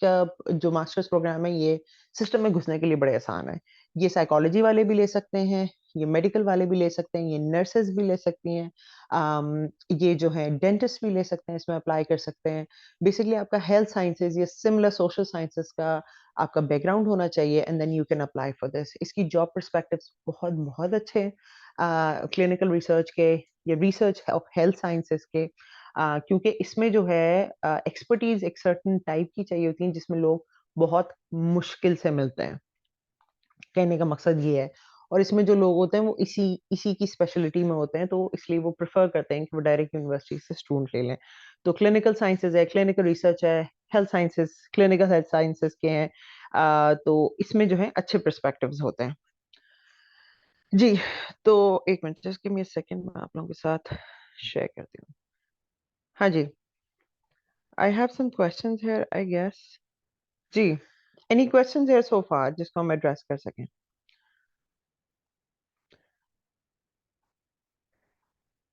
जो मास्टर्स प्रोग्राम है ये सिस्टम में घुसने के लिए बड़े आसान है। ये साइकोलॉजी वाले भी ले सकते हैं, ये मेडिकल वाले भी ले सकते हैं, ये नर्सेज भी ले सकती हैं, ये जो है डेंटिस्ट भी ले सकते हैं, इसमें अप्लाई कर सकते हैं। बेसिकली आपका हेल्थ साइंसेज या सिमिलर सोशल साइंसेज का आपका बैकग्राउंड होना चाहिए and then you can apply for this. इसकी जॉब पर्सपेक्टिव्स बहुत बहुत अच्छे हैं क्लिनिकल रिसर्च के या रिसर्च ऑफ हेल्थ साइंसेज के, क्योंकि इसमें जो है एक्सपर्टीज एक सर्टन टाइप की चाहिए होती है जिसमें लोग बहुत मुश्किल से मिलते हैं। कहने का मकसद ये है। और इसमें जो लोग होते हैं वो इसी इसी की स्पेशलिटी में होते हैं, तो इसलिए वो प्रेफर करते हैं कि वो डायरेक्ट यूनिवर्सिटी से स्टूडेंट ले लें। तो क्लिनिकल साइंसेज है, क्लिनिकल रिसर्च है, health sciences, clinical health sciences के हैं, तो इसमें जो है अच्छे पर्सपेक्टिव्स होते हैं जी। तो एक minute, just give me a second, मैं आप लोगों के साथ शेयर करती हूँ। हाँ जी, I have some questions here I guess. जी, any questions here so far जिसको हम एड्रेस कर सकें?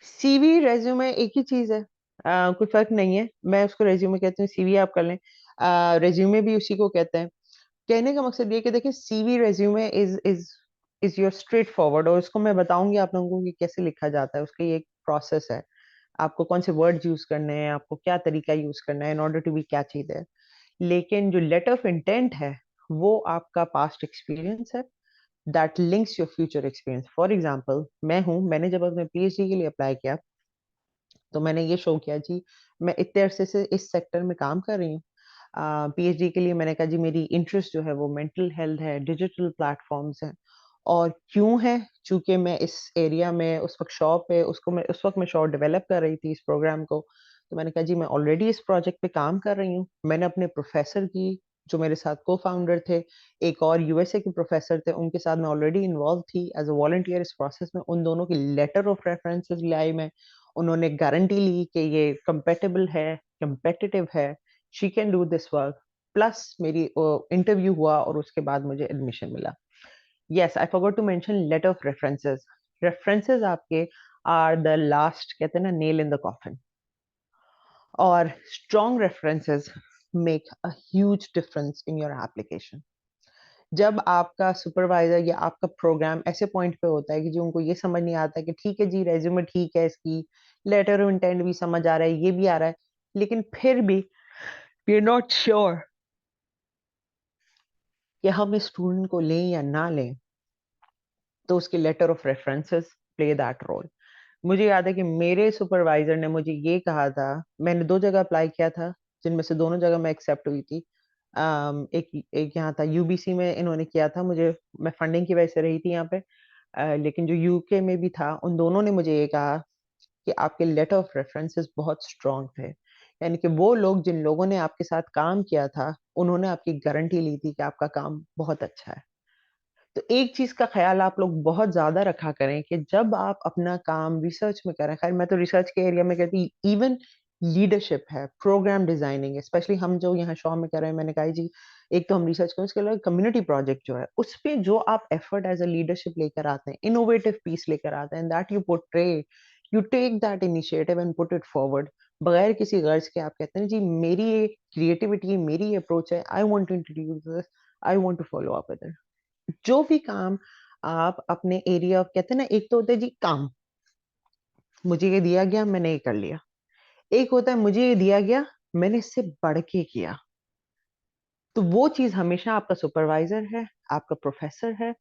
सीवी रेज्यूमे एक ही चीज है, कोई फर्क नहीं है। मैं उसको रेज्यूमे कहती हूँ, सीवी आप कर लें, रेज्यूमे भी उसी को कहते हैं। कहने का मकसद ये कि देखिए CV resume is your straight forward, और उसको मैं बताऊंगी आप लोगों को कि कैसे लिखा जाता है। उसका ये एक प्रोसेस है, आपको कौन से वर्ड्स यूज करने हैं, आपको क्या तरीका यूज करना है in order to be catchy there. लेकिन जो लेटर ऑफ इंटेंट है वो आपका पास्ट एक्सपीरियंस है, that links your future experience. For example मैंने जब अपने पीएचडी के लिए अप्लाई किया तो मैंने ये शो किया जी मैं इतने अरसे से इस सेक्टर में काम कर रही हूँ। पीएचडी के लिए मैंने कहा जी मेरी इंटरेस्ट जो है वो मेंटल हेल्थ है, डिजिटल प्लेटफॉर्म्स है। और क्यों है? चूंकि मैं इस एरिया में उस वक्त शॉप पे उसको मैं उस वक्त मैं शॉप डेवलप कर रही थी इस प्रोग्राम को। तो मैंने कहा जी मैं ऑलरेडी इस प्रोजेक्ट पे काम कर रही हूँ। मैंने अपने प्रोफेसर की, जो मेरे साथ को फाउंडर थे, एक और यूएसए के प्रोफेसर थे, उनके साथ मैं ऑलरेडी इन्वॉल्व थी एज अ वॉलंटियर इस प्रोसेस में। उन दोनों की लेटर ऑफ रेफरेंसेस लाई मैं, उन्होंने गारंटी ली कि ये कंपेटेबल है, कंपेटिटिव है, she can do this work. Plus मेरी इंटरव्यू हुआ और उसके बाद मुझे एडमिशन मिला। Yes, I forgot to mention letter of references. References आपके आर द लास्ट, कहते हैं ना, नेल इन द कॉफिन। और strong references make a huge difference in your application. जब आपका सुपरवाइजर या आपका प्रोग्राम ऐसे पॉइंट पे होता है कि जो उनको ये समझ नहीं आता कि ठीक है जी रेज्यूमे ठीक है, इसकी लेटर ऑफ इंटेंट भी समझ आ रहा है, ये भी आ रहा है, लेकिन फिर भी वी आर नॉट श्योर कि हम इस स्टूडेंट को लें या ना लें, तो उसके letter of references play that role. मुझे याद है कि मेरे सुपरवाइजर ने मुझे ये कहा था, मैंने 2 जगह अप्लाई किया था जिनमें से दोनों जगह मैं एक्सेप्ट हुई थी। एक एक यहाँ था यूबीसी में इन्होंने किया था मुझे, मैं फंडिंग की वजह से रही थी यहाँ पे। लेकिन जो यूके में भी था उन दोनों ने मुझे ये कहा कि आपके लेटर ऑफ रेफरेंसेस बहुत स्ट्रांग थे, यानी कि वो लोग जिन लोगों ने आपके साथ काम किया था उन्होंने आपकी गारंटी ली थी कि आपका काम बहुत अच्छा है। तो एक चीज का ख्याल आप लोग बहुत ज्यादा रखा करें कि जब आप अपना काम रिसर्च में करें, खैर मैं तो रिसर्च के एरिया में कहती, इवन लीडरशिप है, प्रोग्राम डिजाइनिंग है, स्पेशली हम जो यहाँ शॉ में कर रहे हैं, मैंने कहा जी एक तो हम रिसर्च करें, उसके अलावा कम्युनिटी प्रोजेक्ट जो है उस पे जो आप एफर्ट एज अ लीडरशिप लेकर आते हैं, इनोवेटिव पीस लेकर आते हैं, that you portray, you take that initiative and put it forward, बगैर किसी गर्ज के आप कहते हैं जी मेरी ये क्रिएटिविटी, मेरी अप्रोच है, I want to introduce this, I want to follow up with it. जो भी काम आप अपने एरिया ऑफ, कहते हैं ना, एक तो होता है जी काम, मुझे ये दिया गया मैंने ये कर लिया। एक होता है मुझे ये दिया गया मैंने इससे बढ़ के किया। तो वो चीज हमेशा आपका सुपरवाइजर है, आपका प्रोफेसर है,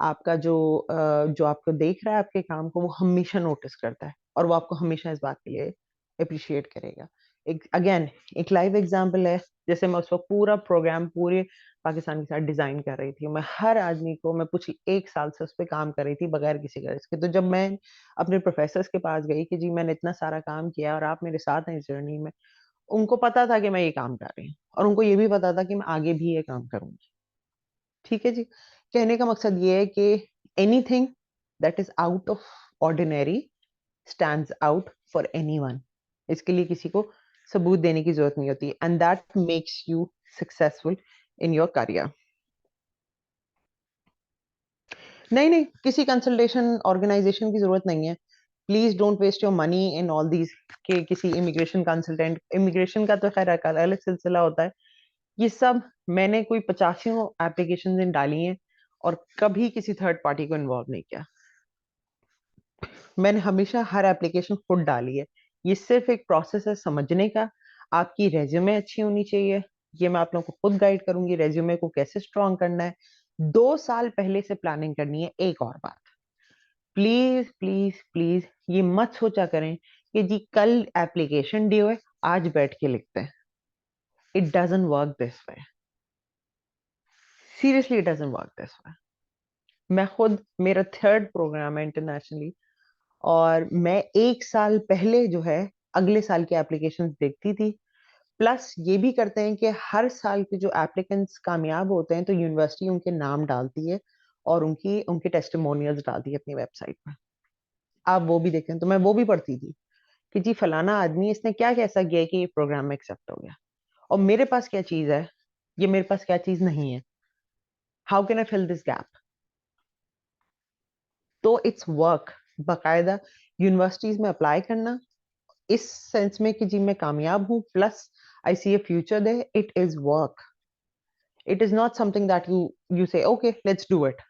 आपका जो आपको देख रहा है आपके काम को, वो हमेशा नोटिस करता है और वो आपको हमेशा इस बात के लिए अप्रिशिएट करेगा। एक अगेन एक लाइव एग्जांपल है, जैसे मैं उस वक्त पूरा प्रोग्राम पूरे पाकिस्तान के साथ डिजाइन कर रही थी, मैं हर आदमी को, मैं पिछले 1 साल से उस पर काम कर रही थी बगैर किसी गर्ज के। तो जब मैं अपने प्रोफेसर के पास गई कि जी मैंने इतना सारा काम किया और आप मेरे साथ हैं इस जर्नी में, उनको पता था कि मैं ये काम कर रही हूँ और उनको ये भी पता था कि मैं आगे भी ये काम करूंगी। ठीक है जी। कहने का मकसद ये है कि anything that is out of ordinary stands out for anyone. इसके लिए किसी को सबूत देने की जरूरत नहीं होती, and that makes you successful in your career. नहीं, किसी कंसल्टेशन ऑर्गेनाइजेशन की जरूरत नहीं है. Please don't waste your money in all these के किसी इमिग्रेशन कंसल्टेंट. इमिग्रेशन का तो खैर अलग सिलसिला होता है. ये सब मैंने कोई 85 एप्लीकेशन डाली हैं और कभी किसी थर्ड पार्टी को इन्वॉल्व नहीं किया. मैंने हमेशा हर एप्लीकेशन खुद डाली है. ये सिर्फ एक प्रोसेस है समझने का. आपकी रेज्यूमे अच्छी होनी चाहिए. ये मैं आप लोगों को खुद गाइड करूंगी रेज्यूमे को कैसे स्ट्रॉन्ग करना है. 2 साल पहले से प्लानिंग करनी है. एक और बात, प्लीज प्लीज प्लीज ये मत सोचा करें कि जी कल एप्लीकेशन ड्यू है, आज बैठ के लिखते हैं. It doesn't work this way. Seriously it doesn't work this way. मैं खुद, मेरा थर्ड प्रोग्राम है इंटरनेशनली, और मैं 1 साल पहले जो है अगले साल की एप्लीकेशन देखती थी. प्लस ये भी करते हैं कि हर साल के जो एप्लीकेंट्स कामयाब होते हैं तो यूनिवर्सिटी उनके नाम डालती है और उनकी उनके टेस्टिमोनियल्स डालती है अपनी वेबसाइट पर. आप वो भी देखते हैं. तो मैं वो भी पढ़ती थी कि जी फलाना आदमी इसने क्या कैसा किया है कि ये प्रोग्राम में एक्सेप्ट हो गया, और मेरे पास क्या चीज है, ये मेरे पास क्या चीज नहीं है. How can I fill this gap. तो इट्स वर्क. बाकायदा यूनिवर्सिटीज में अप्लाई करना इस सेंस में कि जी मैं कामयाब हूं, plus I see a future they. It is work. It is not something that you say okay let's do it.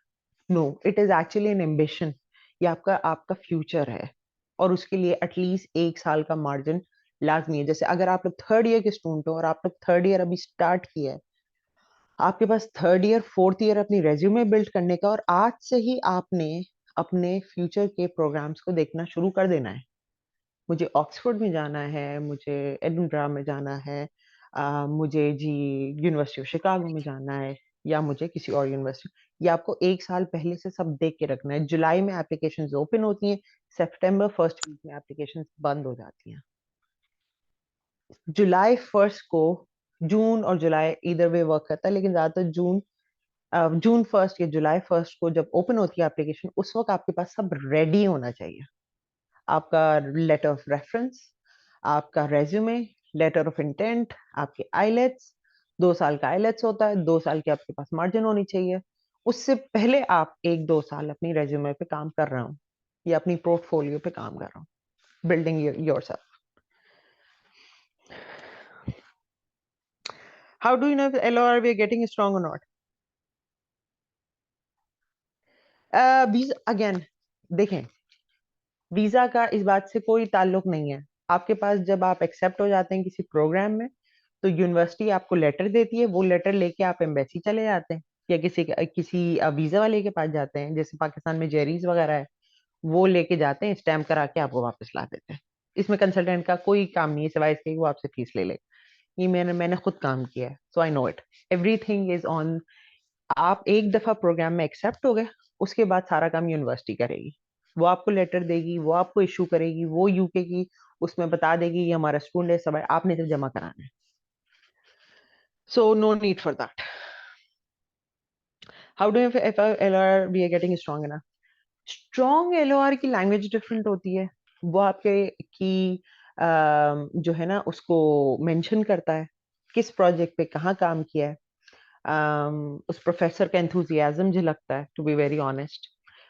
No, it is actually an ambition. ये आपका आपका फ्यूचर है, और उसके लिए एटलीस्ट 1 साल का मार्जिन लाजमी है. जैसे अगर आप लोग थर्ड ईयर के स्टूडेंट हो और आप लोग थर्ड ईयर अभी स्टार्ट किया है, आपके पास थर्ड ईयर फोर्थ ईयर अपनी रेज्यूमे बिल्ड करने का, और आज से ही आपने अपने फ्यूचर के प्रोग्राम्स को देखना शुरू कर देना है. मुझे ऑक्सफोर्ड में जाना है, मुझे एडिनबरा में जाना है, मुझे जी यूनिवर्सिटी ऑफ शिकागो में जाना है, या मुझे किसी और यूनिवर्सिटी. ये आपको 1 साल पहले से सब देख के रखना है. जुलाई में एप्लीकेशंस ओपन होती हैं, सितंबर फर्स्ट वीक में एप्लीकेशंस बंद हो जाती हैं. जुलाई फर्स्ट को, जून और जुलाई इधर वे वर्क करता है, लेकिन ज्यादातर जून फर्स्ट या जुलाई फर्स्ट को जब ओपन होती है एप्लीकेशन, उस वक्त आपके पास सब रेडी होना चाहिए. आपका लेटर ऑफ रेफरेंस, आपका रेज्यूमे, लेटर ऑफ इंटेंट, आपके आईलेट्स. 2 साल का आईलेट्स होता है, 2 साल की आपके पास मार्जिन होनी चाहिए. उससे पहले आप 1-2 साल अपनी रेज्यूमे पे काम कर रहे हो या अपनी पोर्टफोलियो पे काम कर रहा हूँ, building yourself. How do you know LOR we are getting strong और नॉट. वीजा अगेन देखें, वीजा का इस बात से कोई ताल्लुक नहीं है. आपके पास जब आप एक्सेप्ट हो जाते हैं किसी प्रोग्राम में, तो यूनिवर्सिटी आपको लेटर देती है. वो लेटर लेके आप एम्बेसी चले जाते हैं, या किसी वीजा वाले के पास जाते हैं. जैसे पाकिस्तान में जेरीज वगैरह है, वो लेके जाते हैं, स्टैम्प करा के आपको वापस ला देते हैं. इसमें कंसल्टेंट का कोई काम नहीं है सिवाय इसके कि वो आपसे फीस ले ले. ये मैंने खुद काम किया है, so I know it. Everything is on. आप एक दफा प्रोग्राम में एक्सेप्ट हो गए, उसके बाद सारा काम यूनिवर्सिटी करेगी. वो आपको लेटर देगी, वो आपको इशू करेगी, वो यूके की उसमें बता देगी ये हमारा स्टूडेंट है, सब है, आपने जब जमा कराना है. So no need for that. How do if LR we are getting strong enough. Strong LOR की लैंग्वेज डिफरेंट होती है. वो आपके की जो है ना उसको मेंशन करता है, किस प्रोजेक्ट पे कहाँ काम किया है. उस प्रोफेसर का एंथुजियाज्म झलकता है, टू बी वेरी ऑनेस्ट.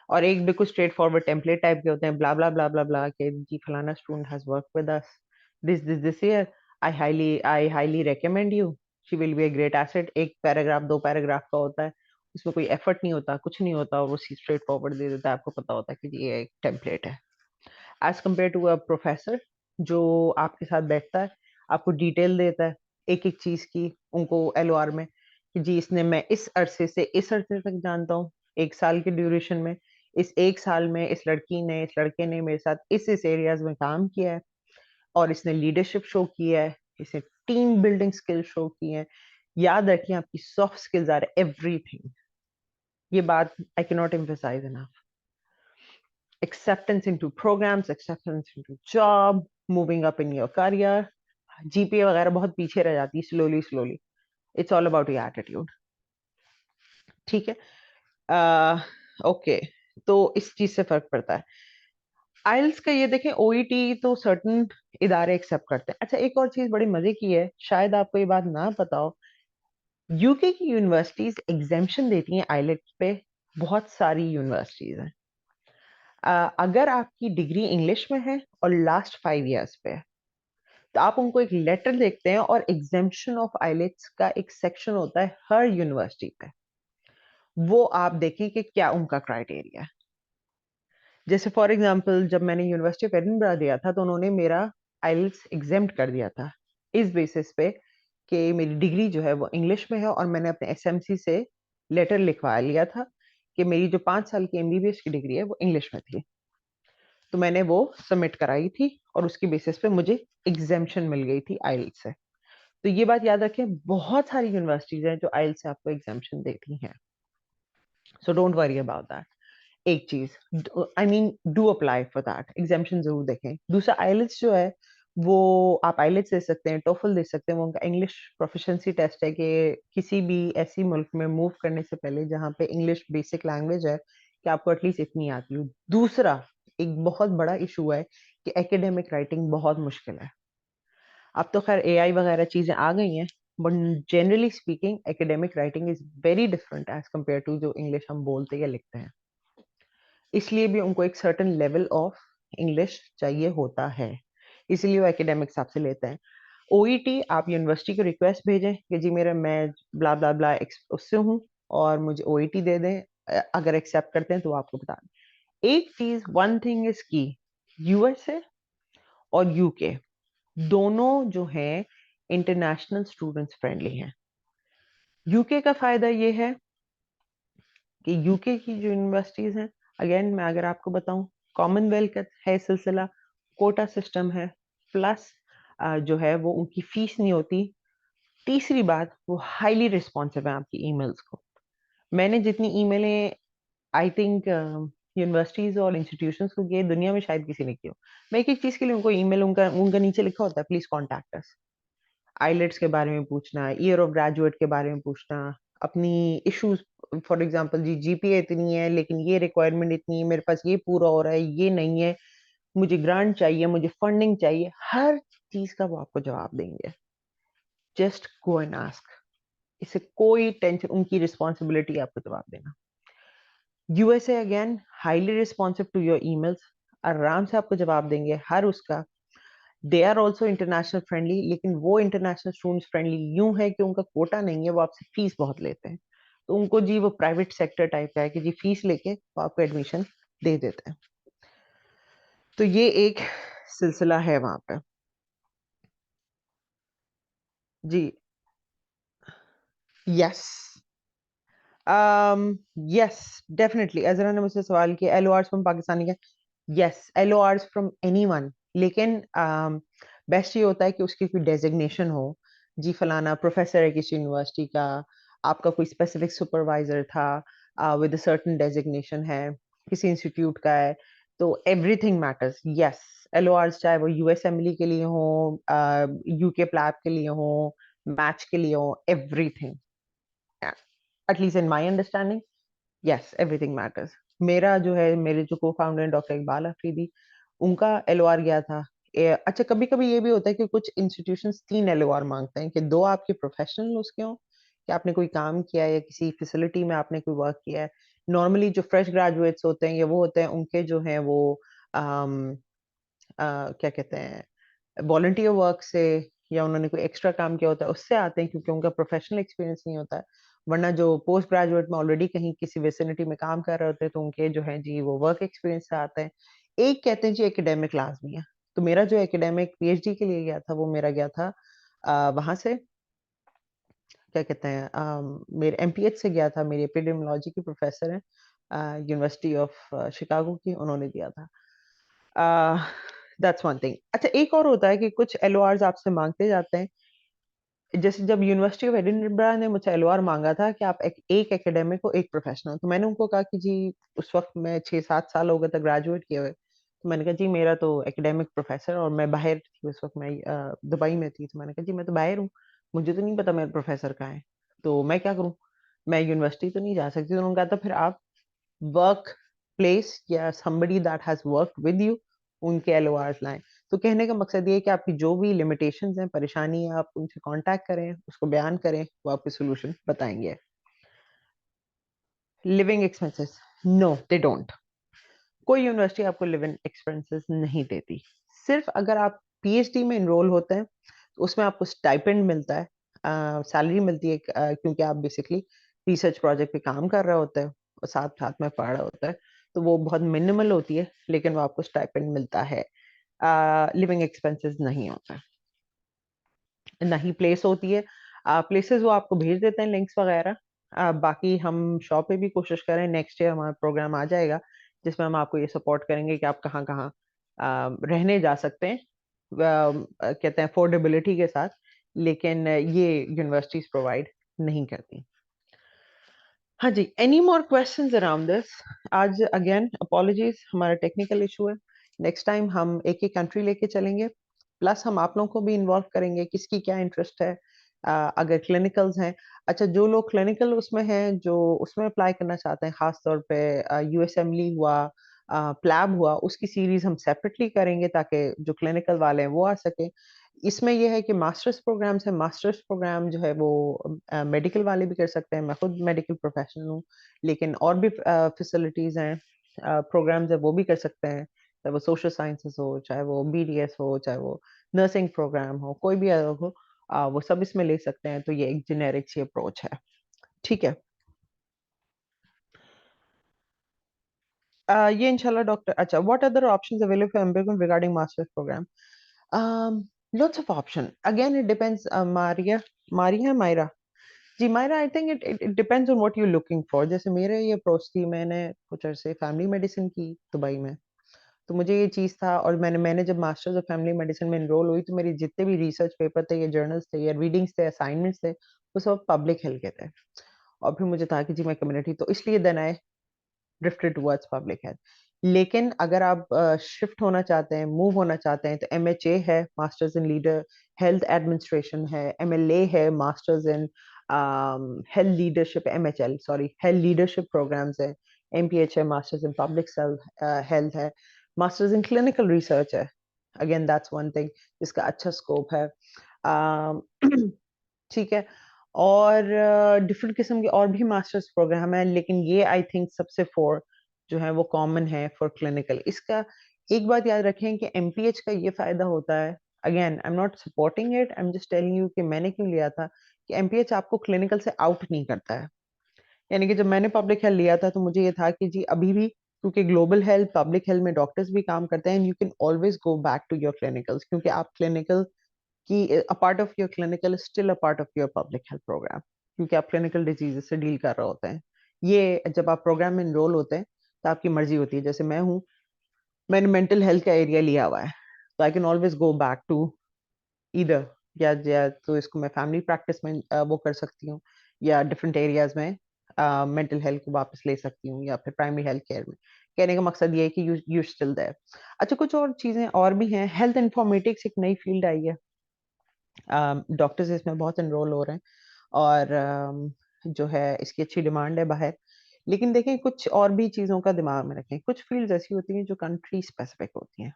और एक बिल्कुल स्ट्रेट फॉरवर्ड टेम्पलेट टाइप के होते हैं, ब्ला ब्ला ब्ला ब्ला ब्ला के जी फलाना student has work with us this year, I highly recommend you, she will be a great asset. एक पैराग्राफ 2 पैराग्राफ का होता है, उसमें कोई एफर्ट नहीं होता, कुछ नहीं होता, और वो स्ट्रेट फॉरवर्ड दे देता है. आपको पता होता है कि ये एक टेम्पलेट है. As compare to a professor जो आपके साथ बैठता है, आपको डिटेल देता है एक एक चीज की, उनको LOR में कि जी इसने, मैं इस अरसे से इस अरसे तक जानता हूँ, 1 साल के ड्यूरेशन में. इस 1 साल में इस लड़की ने, इस लड़के ने मेरे साथ इस एरियाज में काम किया है, और इसने लीडरशिप शो किया है, इसने टीम बिल्डिंग स्किल शो की है. याद रखिए आपकी सॉफ्ट स्किल्स आर एवरीथिंग. ये बात I can not emphasise enough. acceptance into programs, acceptance into job, moving up in your career. GPA वगैरह बहुत पीछे रह जाती है slowly slowly. It's all about your attitude. ठीक है. ओके. तो इस चीज से फर्क पड़ता है. आइल्स का ये देखें, OET तो सर्टन इदारे एक्सेप्ट करते हैं. अच्छा, एक और चीज बड़ी मजे की है, शायद आपको ये बात ना पता हो. यूके की यूनिवर्सिटीज एग्जेम्पशन देती हैं आइलेट्स पे, बहुत सारी यूनिवर्सिटीज हैं। अगर आपकी डिग्री इंग्लिश में है और लास्ट 5 इयर्स पे है, तो आप उनको एक लेटर देखते हैं और एग्जेम्पशन ऑफ आइलेट्स का एक सेक्शन होता है हर यूनिवर्सिटी पे, वो आप देखें कि क्या उनका क्राइटेरिया है। जैसे फॉर एग्जांपल जब मैंने यूनिवर्सिटी ऑफ एडिनबरा दिया था तो उन्होंने मेरा आइल्स एग्जेम्प्ट कर दिया था इस बेसिस पे कि मेरी डिग्री जो है वो इंग्लिश में है, और मैंने अपने एसएमसी से लेटर लिखवा लिया था कि मेरी जो 5 साल की एमबीबीएस की डिग्री है वो इंग्लिश में थी। तो मैंने वो सबमिट कराई थी और उसकी बेसिस पे मुझे एग्जेम्पशन मिल गई थी आइल्स से। तो ये बात याद रखें, बहुत सारी यूनिवर्सिटीज हैं जो आइल्स से आपको एग्जेम्पशन देती हैं, so don't worry about that. एक चीज, I mean do apply for that, examination जरूर देखें। दूसरा आइलेट्स जो है वो आप आइलेट्स दे सकते हैं, टोफल दे सकते हैं, वो उनका इंग्लिश प्रोफिशिएंसी टेस्ट है कि किसी भी ऐसी मुल्क में मूव करने से पहले जहाँ पे इंग्लिश बेसिक लैंग्वेज है कि आपको एटलीस्ट इतनी आती हो। दूसरा एक बहुत बड़ा इशू है कि एकेडमिक राइटिंग बहुत मुश्किल है। अब तो खैर एआई वगैरह चीजें आ गई हैं, but generally speaking academic writing is very different as compare to जो इंग्लिश हम बोलते या लिखते हैं। इसलिए भी उनको एक सर्टेन लेवल ऑफ इंग्लिश चाहिए होता है, इसलिए वो एकेडमिक्स आपसे लेते हैं। ओईटी आप यूनिवर्सिटी को रिक्वेस्ट भेजें कि जी मेरा मैं ब्ला ब्ला ब्ला उससे हूँ और मुझे ओईटी दे दें। अगर एक्सेप्ट करते हैं तो वो आपको बता दें। एक चीज, वन थिंग इज की, यूएसए और यूके दोनों जो हैं इंटरनेशनल स्टूडेंट्स फ्रेंडली हैं। यूके का फायदा ये है कि यूके की जो यूनिवर्सिटीज हैं, अगेन मैं अगर आपको बताऊं, कॉमनवेल्थ का है सिलसिला, कोटा सिस्टम है, प्लस जो है वो उनकी फीस नहीं होती। तीसरी बात, वो हाईली रिस्पॉन्सिव है आपकी ईमेल्स को। मैंने जितनी ईमेलें आई थिंक यूनिवर्सिटीज और इंस्टीट्यूशंस को किए, दुनिया में शायद किसी ने की हो। मैं एक एक चीज के लिए उनको ईमेल, उनका उनका नीचे लिखा होता है प्लीज कॉन्टैक्ट अस। आइलेट्स के बारे में पूछना, ईयर ऑफ ग्रेजुएट के बारे में पूछना, अपनी इश्यूज, फॉर एग्जांपल जी जीपीए इतनी है लेकिन ये रिक्वायरमेंट इतनी है, मेरे पास ये पूरा हो रहा है, ये नहीं है, मुझे ग्रांट चाहिए, मुझे फंडिंग चाहिए, हर चीज का वो आपको जवाब देंगे। जस्ट गो एंड आस्क, इससे कोई टेंशन, उनकी रिस्पॉन्सिबिलिटी आपको जवाब देना। USA again highly responsive to your emails, आराम से आपको जवाब देंगे हर उसका। They are also international friendly, लेकिन वो इंटरनेशनल स्टूडेंट्स फ्रेंडली यूं है कि उनका कोटा नहीं है, वो आपसे फीस बहुत लेते हैं। तो उनको जी वो प्राइवेट सेक्टर टाइप का है कि जी फीस लेके वो आपको एडमिशन दे देते हैं। तो ये एक सिलसिला है वहां पे। जी यस, यस डेफिनेटली। अजरा ने मुझसे सवाल किया एलओआर्स फ्रॉम पाकिस्तानी का, यस एलओआर्स फ्रॉम एनीवन, लेकिन बेस्ट ये होता है कि उसकी कोई डेजिग्नेशन हो, जी फलाना प्रोफेसर है किसी यूनिवर्सिटी का, आपका कोई स्पेसिफिक सुपरवाइजर था विद अ सर्टेन डेजिग्नेशन है, किसी इंस्टीट्यूट का है, तो एवरीथिंग मैटर्स। यस एलओआर्स चाहे वो यूएसएमएलई के लिए हो, यूके प्लैब के लिए हो, मैच के लिए हो, everything, at least in my understanding, yes everything matters. मेरा जो है, मेरे जो को फाउंडर डॉक्टर इकबाल अफरीदी, उनका एलओआर गया था। अच्छा कभी कभी ये भी होता है कि कुछ इंस्टीट्यूशंस 3 एलओआर मांगते हैं कि 2 आपके प्रोफेशनल उसके हों कि आपने कोई काम किया है या किसी फैसिलिटी में आपने कोई वर्क किया है। नॉर्मली जो फ्रेश ग्रेजुएट्स होते हैं या वो होते हैं, उनके जो हैं वो क्या कहते हैं, वॉलंटियर वर्क से या उन्होंने कोई एक्स्ट्रा काम किया होता है उससे आते हैं, क्योंकि उनका प्रोफेशनल एक्सपीरियंस नहीं होता है। वरना जो पोस्ट ग्रेजुएट में ऑलरेडी कहीं किसी वेसिनिटी में काम कर रहे होते हैं तो उनके जो है जी वो वर्क एक्सपीरियंस से आते हैं। एक कहते हैं जी एकेडमिक लाजमी है। तो मेरा जो एकेडमिक पीएचडी के लिए गया था वो मेरा गया था वहां से, क्या कहते हैं, मेरे एमपीएच से गया था, मेरी एपिडेमियोलॉजी की प्रोफेसर है यूनिवर्सिटी ऑफ शिकागो की, उन्होंने दिया था। That's one thing. अच्छा एक और होता है कि कुछ एलओआर्स आपसे मांगते जाते हैं। जैसे जब यूनिवर्सिटी ऑफ एडिनबरा ने मुझसे एलओआर मांगा था कि आप एक एकेडमिक हो एक प्रोफेशनल, तो मैंने उनको कहा कि जी उस वक्त मैं 6-7 साल हो गए थे ग्रेजुएट किए हुए, तो मैंने कहा जी मेरा तो एकेडमिक प्रोफेसर, और मैं बाहर थी उस वक्त, मैं दुबई में थी, तो मैंने कहा जी मैं तो बाहर हूँ, मुझे तो नहीं पता मेरा प्रोफेसर कहाँ है, तो मैं क्या करूँ, मैं यूनिवर्सिटी तो नहीं जा सकती। तो उन्होंने कहा था फिर आप वर्क प्लेस या somebody that has worked with you, उनके एलओआर्स लाएं। तो कहने का मकसद ये है कि आपकी जो भी लिमिटेशंस हैं, परेशानी है, आप उनसे कांटेक्ट करें, उसको बयान करें, वो आपको सॉल्यूशन बताएंगे। Living expenses, no they don't. कोई यूनिवर्सिटी आपको लिविंग एक्सपेंसेस नहीं देती। सिर्फ अगर आप पीएचडी में इनरोल होते हैं तो उसमें आपको स्टाइपेंड मिलता है, सैलरी मिलती है, क्योंकि आप बेसिकली रिसर्च प्रोजेक्ट पे काम कर रहे होते हैं और साथ साथ में पढ़ रहे होते हैं, तो वो बहुत मिनिमल होती है, लेकिन वो आपको स्टाइपेंड मिलता है। लिविंग एक्सपेंसेस नहीं होता, ना ही प्लेस होती है। प्लेसेस वो आपको भेज देते हैं, लिंक्स वगैरह। बाकी हम शॉप पे भी कोशिश करें, नेक्स्ट ईयर हमारा प्रोग्राम आ जाएगा जिसमें हम आपको ये सपोर्ट करेंगे कि आप कहाँ कहाँ रहने जा सकते हैं, कहते हैं अफोर्डेबिलिटी के साथ, लेकिन ये यूनिवर्सिटीज प्रोवाइड नहीं करती। हाँ जी, any more questions around this? आज अगेन अपॉलॉजीज, हमारा टेक्निकल इशू है। नेक्स्ट टाइम हम एक ही कंट्री लेके चलेंगे, प्लस हम आप लोगों को भी इन्वॉल्व करेंगे, किसकी क्या इंटरेस्ट है। अगर क्लिनिकल्स हैं, अच्छा जो लोग क्लिनिकल उसमें हैं, जो उसमें अप्लाई करना चाहते हैं, खास तौर पे यूएसएमली हुआ, प्लैब हुआ, उसकी सीरीज हम सेपरेटली करेंगे ताकि जो क्लिनिकल वाले हैं वो आ सके। इसमें यह है कि मास्टर्स प्रोग्राम्स है, मास्टर्स प्रोग्राम जो है वो मेडिकल वाले भी कर सकते हैं, मैं खुद मेडिकल प्रोफेशनल हूँ, लेकिन और भी फैसिलिटीज हैं, प्रोग्राम्स है वो भी कर सकते हैं, चाहे वो सोशल साइंसेस हो, चाहे वो बीडीएस हो, चाहे वो नर्सिंग प्रोग्राम हो, कोई भी अलग हो, वो सब इसमें ले सकते हैं। तो ये एक जेनेरिक सी अप्रोच है, ठीक है। ये इंशाल्लाह डॉक्टर, अच्छा what other options available for MBA regarding masters program? Lots of option. Again, it depends. Maria, Myra. जी Myra, I think it depends on what you looking for. जैसे मेरे ये अप्रोच थी, मैंने कुछ अरसे फैमिली मेडिसिन की दुबई में, तो मुझे ये चीज़ था, और मैंने मैंने जब मास्टर्स ऑफ फैमिली मेडिसिन में इनरोल हुई तो मेरे जितने भी रिसर्च पेपर थे या जर्नल्स थे या रीडिंग्स थे, असाइनमेंट्स थे, वो सब पब्लिक हेल्थ के थे। और फिर मुझे था कि जी मैं कम्युनिटी, तो इसलिए then I drifted towards public health. लेकिन अगर आप शिफ्ट होना चाहते हैं, मूव होना चाहते हैं, तो एमएचए है, masters in leader health administration है, एमएलए है, masters in health leadership, MHL sorry, health leadership programs है, एमपीएच है, मास्टर्स इन पब्लिक हेल्थ है, मास्टर्स इन क्लिनिकल रिसर्च है। अगेन दैट्स वन थिंग जिसका अच्छा स्कोप है। अम, ठीक है। और डिफरेंट किस्म के और भी मास्टर्स प्रोग्राम है, लेकिन ये आई थिंक सबसे फोर जो है वो कॉमन है फॉर क्लिनिकल। इसका एक बात याद रखें कि एमपीएच का ये फायदा होता है, again I am not supporting it, I am just telling you कि मैंने क्यों लिया था, कि एमपीएच आपको क्लिनिकल से आउट नहीं करता है। यानी कि जब मैंने पब्लिक हेल्थ लिया था तो मुझे ये था कि जी अभी भी, क्योंकि ग्लोबल हेल्थ पब्लिक हेल्थ में डॉक्टर्स भी काम करते हैं, and you can always go back to your clinicals, क्योंकि आप क्लिनिकल कि a part of your clinical is still a part of your public health program, क्योंकि आप क्लिनिकल डिजीजेस से डील कर रहे होते हैं। ये जब आप प्रोग्राम में इनरोल होते हैं तो आपकी मर्जी होती है, जैसे मैं हूँ, मैंने मेंटल हेल्थ का एरिया लिया हुआ है, तो I can always go back to इधर, या तो इसको मैं फैमिली प्रैक्टिस में वो कर सकती हूँ, या डिफरेंट एरियाज में मेंटल हेल्थ को वापस ले सकती हूँ, या फिर प्राइमरी हेल्थ केयर में। कहने का मकसद ये है कि यू स्टिल देयर। अच्छा कुछ और चीजें और भी हैं, हेल्थ इन्फॉर्मेटिक्स एक नई फील्ड आई है, डॉक्टर्स इसमें बहुत एनरोल हो रहे हैं, और जो है इसकी अच्छी डिमांड है बाहर। लेकिन देखें, कुछ और भी चीज़ों का दिमाग में रखें, कुछ फील्ड्स ऐसी होती हैं जो कंट्री स्पेसिफिक होती हैं।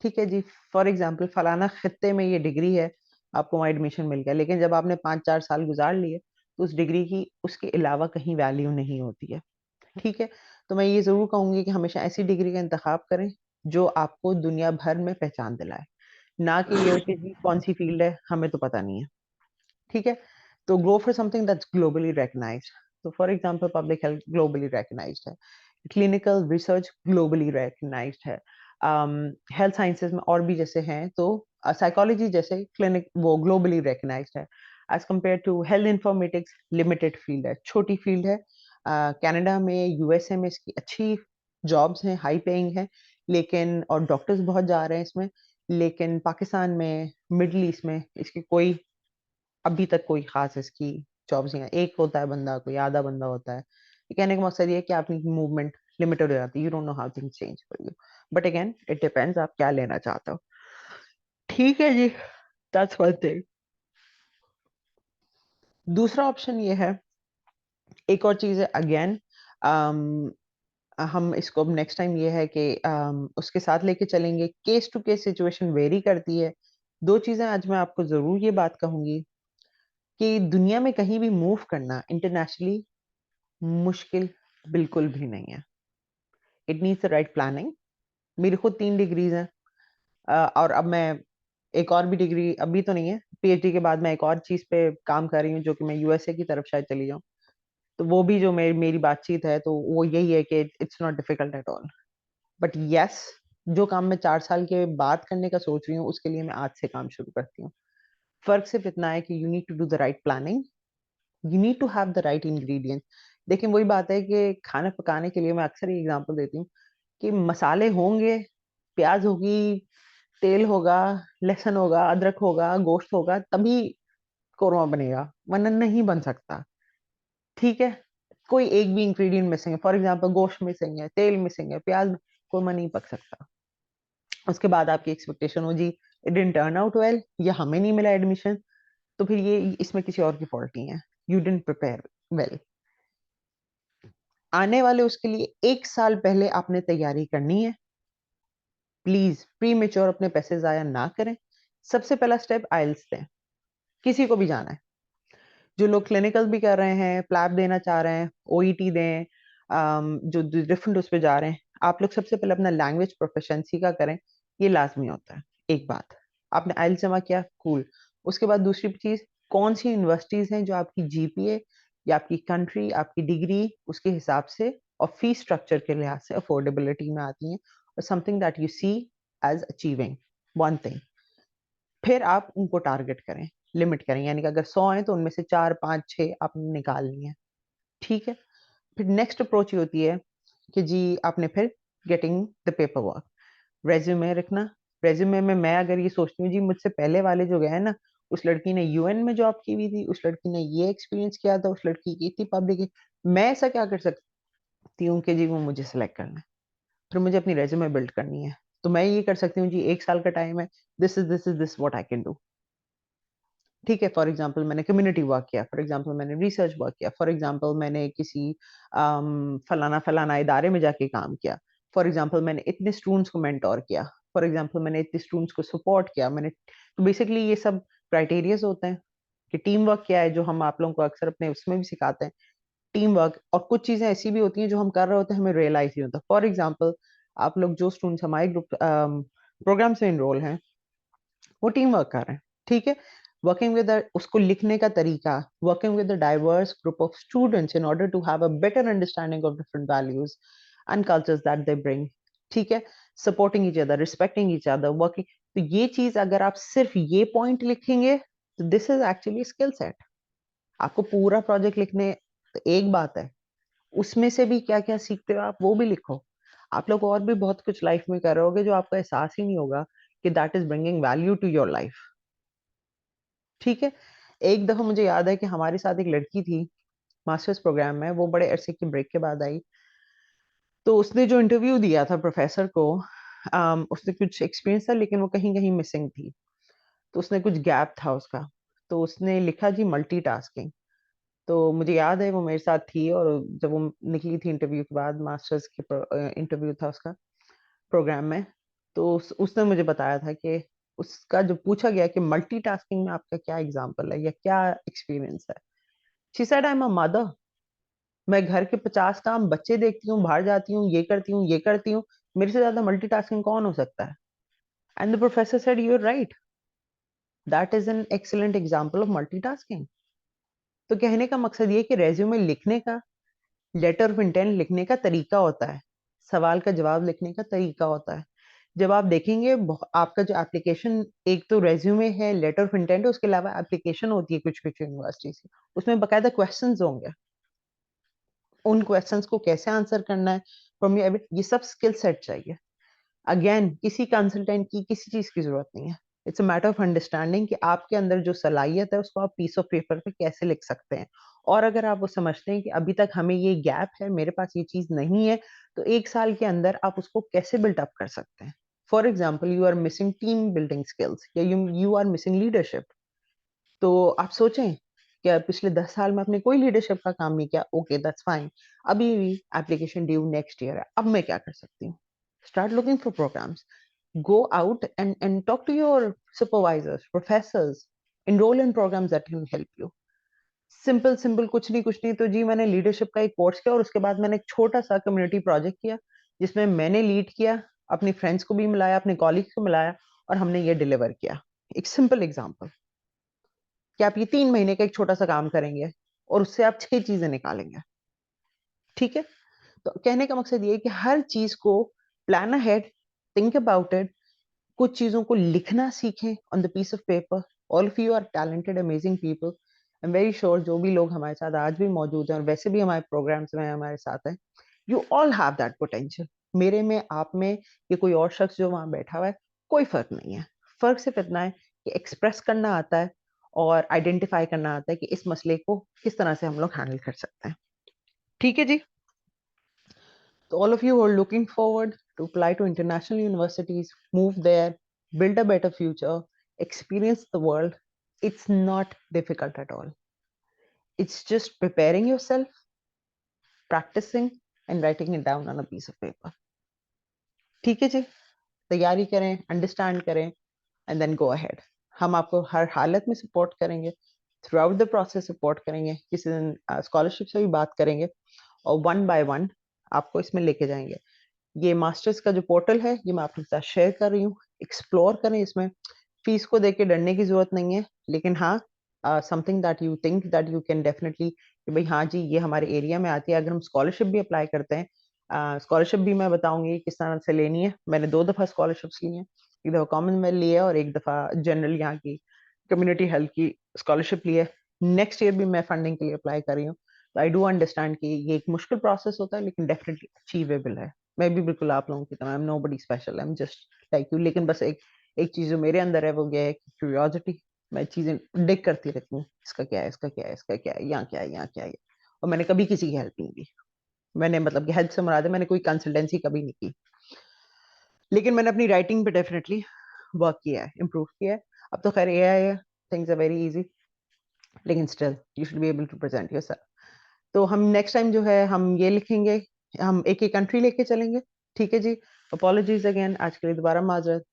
ठीक है जी, फॉर एग्जांपल फलाना खित्ते में ये डिग्री है, आपको वहाँ एडमिशन मिल गया, लेकिन जब आपने 5-4 साल गुजार लिए तो उस डिग्री की उसके अलावा कहीं वैल्यू नहीं होती है। ठीक है, तो मैं ये ज़रूर कहूँगी कि हमेशा ऐसी डिग्री का इंतखाब करें जो आपको दुनिया भर में पहचान दिलाए, ना कि ये हो कि जी कौन सी फील्ड है हमें तो पता नहीं है। ठीक है, तो go for something that's globally recognised. तो for example public health globally recognised है, क्लिनिकल रिसर्च ग्लोबली रिकग्नाइज्ड है, हेल्थ साइंसेज में और भी जैसे हैं, तो साइकोलॉजी जैसे क्लिनिक वो ग्लोबली रिकग्नाइज्ड है। As compare to health informatics, limited field है, छोटी फील्ड है। कनाडा में, यूएसए में इसकी अच्छी जॉब्स हैं, हाई पेइंग है, लेकिन और डॉक्टर्स बहुत जा रहे हैं इसमें, लेकिन पाकिस्तान में, मिडल ईस्ट में इसकी कोई अभी तक कोई खास इसकी जॉब्स नहीं है। एक होता है बंदा, कोई आधा बंदा होता है। ये कहने का मकसद ये है कि आपकी मूवमेंट लिमिटेड हो जाती है, you don't know how things change for you, but again it depends आप क्या लेना चाहते हो। ठीक है जी, दैट्स वन थिंग। दूसरा ऑप्शन ये है, एक और चीज है, अगेन हम इसको अब नेक्स्ट टाइम ये है कि उसके साथ लेके चलेंगे। Case to case situation vary करती है। 2 चीज़ें आज मैं आपको ज़रूर ये बात कहूँगी कि दुनिया में कहीं भी मूव करना इंटरनेशनली मुश्किल बिल्कुल भी नहीं है। It needs the right planning. मेरी खुद 3 डिग्रीज़ हैं, और अब मैं एक और भी डिग्री अभी तो नहीं है, पीएचडी के बाद मैं एक और चीज़ पे काम कर रही हूँ, जो कि मैं यूएसए की तरफ शायद चली जाऊँ। तो वो भी जो मेरी बातचीत है, तो वो यही है कि it's not difficult at all. But yes, जो काम मैं 4 साल के बाद करने का सोच रही हूँ, उसके लिए मैं आज से काम शुरू करती हूँ। फ़र्क सिर्फ इतना है कि you need to do the right planning, you need to have the right ingredients. देखिए, वही बात है कि खाना पकाने के लिए मैं अक्सर ये एग्ज़ाम्पल देती हूँ कि मसाले होंगे, प्याज़ होगी, तेल होगा, लहसुन होगा, अदरक होगा, गोश्त होगा, तभी कोरमा बनेगा, वरना नहीं बन सकता। ठीक है? कोई एक भी इंग्रीडिएंट मिसिंग है, फॉर एग्ज़ाम्पल गोश्त मिसिंग है, तेल मिसिंग है, प्याज़, कोरमा नहीं पक सकता। उसके बाद आपकी एक्सपेक्टेशन हो जी it didn't turn out well, या हमें नहीं मिला एडमिशन, तो फिर ये इसमें किसी और की फॉल्ट नहीं है। You didn't prepare well. आने वाले उसके लिए 1 साल पहले आपने तैयारी करनी है। प्लीज़ प्रीमेच्योर अपने पैसे ज़ाया ना करें। सबसे पहला स्टेप आइल्स दें, किसी को भी जाना है। जो लोग क्लिनिकल भी कर रहे हैं, प्लैब देना चाह रहे हैं, ओईटी दें, जो डिफरेंट उस पे जा रहे हैं, आप लोग सबसे पहले अपना लैंग्वेज प्रोफिशिएंसी का करें, ये लाज़मी होता है। एक बात, आपने आइल्स जमा किया, कूल। उसके बाद दूसरी चीज़, कौन-सी यूनिवर्सिटीज़ हैं जो आपकी जीपीए या आपकी कंट्री, आपकी डिग्री उसके हिसाब से और फीस स्ट्रक्चर के लिहाज से अफोर्डेबिलिटी में आती हैं, और something that you see as achieving one thing. फिर आप उनको टारगेट करें, लिमिट करें, यानी कि अगर 100 हैं तो उनमें से 4, 5, 6 आपने निकालनी है, ठीक है? फिर नेक्स्ट अप्रोच ये होती है कि जी आपने फिर getting the paper work, resume रखना। रेज़्यूमे में मैं अगर ये सोचती हूँ जी मुझसे पहले वाले जो गए हैं ना, उस लड़की ने यूएन में जॉब की हुई थी, उस लड़की ने ये एक्सपीरियंस किया था, उस लड़की की इतनी पब्लिक, मैं ऐसा क्या कर सकती हूँ कि जी वो मुझे सेलेक्ट करना है। फिर मुझे अपनी रेज़्यूमे बिल्ड करनी है। तो मैं ये कर सकती हूँ जी 1 साल का टाइम है, this is what I can do. ठीक है, फॉर एग्ज़ाम्पल मैंने कम्युनिटी वर्क किया, फॉर एग्ज़ाम्पल मैंने रिसर्च वर्क किया, फॉर एग्ज़ाम्पल मैंने किसी फलाना-फलाना इदारे में जाके काम किया, फॉर एग्ज़ाम्पल मैंने इतने स्टूडेंट्स को मेंटर किया, फॉर एग्ज़ाम्पल मैंने इतने स्टूडेंट्स को सपोर्ट किया, मैंने तो बेसिकली ये सब क्राइटेरियाज़ होते हैं कि टीम वर्क क्या है, जो हम आप लोगों को अक्सर अपने उसमें भी सिखाते हैं, टीम वर्क। और कुछ चीज़ें ऐसी भी होती हैं जो हम कर रहे होते हैं, हमें रियलाइज़ नहीं होता। फॉर एग्ज़ाम्पल आप लोग जो स्टूडेंट्स हमारे ग्रुप प्रोग्राम्स में एनरोल हैं, वो टीम वर्क कर रहे हैं, ठीक है? वर्किंग विद उसको लिखने का तरीका, working with a diverse group of students in order to have a better understanding of different values and cultures that they bring, ठीक है? Supporting each other, respecting each other, working. तो ये चीज अगर आप सिर्फ ये पॉइंट लिखेंगे, तो this is actually skill set. आपको पूरा प्रोजेक्ट लिखने तो एक बात है, उसमें से भी क्या क्या सीखते हो आप वो भी लिखो। आप लोग और भी बहुत कुछ लाइफ में कर रहे होगे जो आपको एहसास ही नहीं होगा कि that is bringing value to your life, ठीक है? एक दफ़ा मुझे याद है कि हमारे साथ एक लड़की थी, मास्टर्स प्रोग्राम में, वो बड़े अरसे के ब्रेक के बाद आई। तो उसने जो इंटरव्यू दिया था प्रोफ़ेसर को, उसने कुछ एक्सपीरियंस था लेकिन वो कहीं-कहीं मिसिंग थी। तो उसने कुछ गैप था उसका। तो उसने लिखा जी मल्टीटास्किंग। तो मुझे याद है वो मेरे साथ थी, और जब वो निकली थी इंटरव्यू के बाद, मास्टर्स के इंटरव्यू था उसका प्रोग्राम में, तो उसने मुझे बताया था कि उसका जो पूछा गया कि मल्टीटास्किंग में आपका क्या एग्ज़ाम्पल है या क्या एक्सपीरियंस है? She said I am a mother. मैं घर के 50 काम, बच्चे देखती हूँ, बाहर जाती हूँ, ये करती हूँ, ये करती हूँ। मेरे से ज़्यादा मल्टीटास्किंग कौन हो सकता है? And the professor said you are right, that is an excellent example of multitasking. तो कहने का मकसद ये है कि रिज़्यूमे लिखने का, लेटर ऑफ इंटेंट लिखने का तरीका होता है। सवाल का जवाब लिखने का तरीका होता है। जब आप देखेंगे आपका जो एप्लीकेशन, एक तो रिज़्यूमे है, लेटर ऑफ इंटेंट है, उसके अलावा एप्लीकेशन होती है कुछ-कुछ यूनिवर्सिटीज़ की। उसमें बाकायदा क्वेश्चन्स होंगे। उन क्वेश्चंस को कैसे आंसर करना है, फ्रॉम योर ये सब स्किल सेट चाहिए। अगेन किसी कंसल्टेंट की किसी चीज की जरूरत नहीं है। It's a matter of understanding कि आपके अंदर जो सलाहियत है उसको आप पीस ऑफ पेपर पे कैसे लिख सकते हैं। और अगर आप वो समझते हैं कि अभी तक हमें ये गैप है, मेरे पास ये चीज नहीं है, तो 1 साल के अंदर आप उसको कैसे बिल्डअप कर सकते हैं। For example you are missing team building skills, या यू आर मिसिंग लीडरशिप। तो आप सोचें क्या पिछले 10 साल में आपने कोई लीडरशिप का काम नहीं किया, ओके दैट्स फाइन। अभी एप्लीकेशन ड्यू नेक्स्ट ईयर है, अब मैं क्या कर सकती हूँ? Start looking for programs, go out and talk to your supervisors, professors, enroll in programs that can help you. Simple simple, कुछ नहीं तो जी, मैंने लीडरशिप का एक कोर्स किया और उसके बाद मैंने एक छोटा सा कम्युनिटी प्रोजेक्ट किया जिसमें मैंने लीड किया, अपनी फ्रेंड्स को भी मिलाया, अपने कॉलीग्स को मिलाया और हमने ये डिलीवर किया। एक सिंपल एग्जांपल कि आप ये 3 महीने का एक छोटा सा काम करेंगे और उससे आप 6 चीजें निकालेंगे। ठीक है, तो कहने का मकसद ये है कि हर चीज को plan ahead, think about it, कुछ चीजों को लिखना सीखें on the piece of paper. All of you are talented amazing people, I am very sure जो भी लोग हमारे साथ आज भी मौजूद हैं और वैसे भी हमारे प्रोग्राम्स में हमारे साथ हैं, you all have that potential. मेरे में, आप में, कि कोई और शख्स जो वहां बैठा हुआ है, कोई फर्क नहीं है। फर्क सिर्फ इतना है कि एक्सप्रेस करना आता है और आइडेंटिफाई करना आता है कि इस मसले को किस तरह से हम लोग हैंडल कर सकते हैं। ठीक है जी, तो all of you who are looking forward to apply to international universities, move there, build a better future, experience the world, it's not difficult at all. It's just preparing yourself, practicing, and writing it down on a piece of paper. ठीक है जी, तैयारी करें, अंडरस्टैंड करें, एंड देन गो अहेड। हम आपको हर हालत में सपोर्ट करेंगे, through out the process support करेंगे, किसी दिन स्कॉलरशिप से भी बात करेंगे और वन बाय वन आपको इसमें लेके जाएंगे। ये मास्टर्स का जो पोर्टल है, ये मैं आपके साथ शेयर कर रही हूँ, एक्सप्लोर करें इसमें। फीस को देख के डरने की जरूरत नहीं है, लेकिन हाँ, something that you think that you can definitely, कि भाई हाँ जी, ये हमारे एरिया में आती है। अगर हम स्कॉलरशिप भी अप्लाई करते हैं, स्कॉलरशिप भी मैं बताऊंगी किस तरह से लेनी है। मैंने 2 दफा स्कॉलरशिप्स ली हैं, एक दफा कॉमनवेल्थ ली है और एक दफा जनरल यहाँ की कम्युनिटी हेल्थ की स्कॉलरशिप ली है। नेक्स्ट ईयर भी मैं फंडिंग के लिए अप्लाई कर रही हूँ। आई डू अंडरस्टैंड कि ये एक मुश्किल प्रोसेस होता है, लेकिन डेफिनेटली अचीवेबल है। मैं भी बिल्कुल आप लोगों की तरह, I am nobody special, I am just like you. लेकिन बस एक एक चीज जो मेरे अंदर है वो ये है कि क्यूरियोसिटी। मैं चीजें डिग करती रहती हूँ, इसका क्या है, इसका क्या है, इसका क्या है, यहाँ क्या है, यहाँ क्या है। और मैंने कभी किसी की हेल्प नहीं ली। मैंने, मतलब कि हेल्प से मुराद है, मैंने कोई कंसल्टेंसी कभी नहीं की। लेकिन मैंने अपनी राइटिंग पे डेफिनेटली वर्क किया है, इम्प्रूव किया है। अब तो खैर एआई है, थिंग्स आर वेरी इजी, लेकिन still you should be able to present yourself. तो हम नेक्स्ट टाइम जो है हम ये लिखेंगे, हम एक एक कंट्री लेके चलेंगे। ठीक है जी, अपॉलॉजीज अगेन, आज के लिए दोबारा माजरत,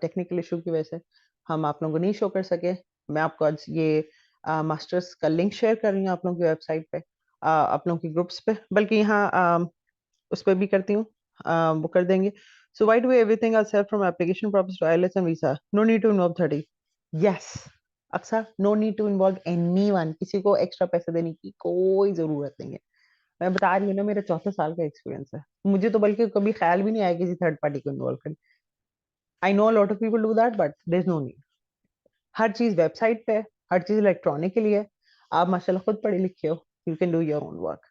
टेक्निकल इशू की वजह से हम आप लोगों को नहीं शो कर सके। मैं आपको आज ये मास्टर्स का लिंक शेयर कर रही हूँ आप लोगों की वेबसाइट पे, आप लोगों की ग्रुप्स पे, बल्कि यहाँ उस पर भी करती हूँ, वो कर देंगे। So why do everything ourselves from application process to IELTS and visa, no need to involve 30, yes, अक्सर no need to involve anyone, किसी को एक्स्ट्रा पैसे देने की कोई जरूरत नहीं है। मैं बता रही हूँ ना, मेरा 4 साल का एक्सपीरियंस है, मुझे तो बल्कि कभी ख्याल भी नहीं आया किसी थर्ड पार्टी को इन्वॉल्व करने। I know lot of people do that, but there is no need. हर चीज वेबसाइट पे है, हर चीज इलेक्ट्रॉनिकली है। आप माशाल्लाह खुद पढ़े लिखे हो, you can do your own work.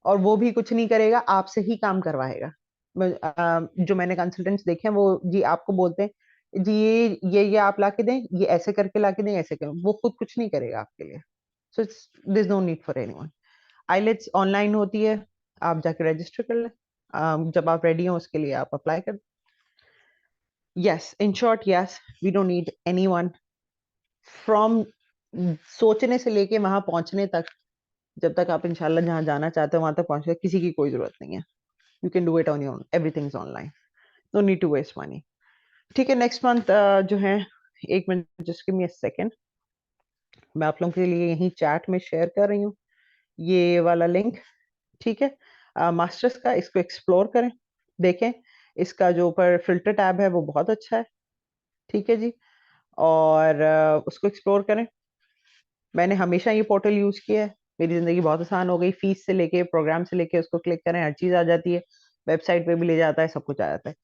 और वो भी कुछ नहीं करेगा, आपसे ही काम करवाएगा। जो मैंने कंसल्टेंट्स देखे हैं, वो जी आपको बोलते हैं जी ये आप ला के दें, ये ऐसे करके ला के दें, ऐसे करें, वो खुद कुछ नहीं करेगा आपके लिए। So there is no need for anyone. IELTS online होती है, आप जाके रजिस्टर कर लें। जब आप रेडी हो उसके लिए आप अप्लाई कर। Yes, in short yes, we don't need anyone from सोचने से लेके वहां पहुंचने तक। जब तक आप इंशाल्लाह जहां जाना चाहते हो वहां तक पहुंचे, किसी की कोई जरूरत नहीं है। You can do it on your own, everything is online, no need to waste money. ठीक है, नेक्स्ट मंथ जो है, एक minute, just give me a second, मैं आप लोगों के लिए यही चैट में शेयर कर रही हूँ ये वाला लिंक। ठीक है, मास्टर्स का, इसको एक्सप्लोर करें, देखें। इसका जो ऊपर फिल्टर टैब है वो बहुत अच्छा है। ठीक है जी, और उसको एक्सप्लोर करें। मैंने हमेशा ये पोर्टल यूज किया है, मेरी जिंदगी बहुत आसान हो गई। फीस से लेके, प्रोग्राम से लेके, उसको क्लिक करें, हर चीज आ जाती है, वेबसाइट पे भी ले जाता है, सब कुछ आ जाता है।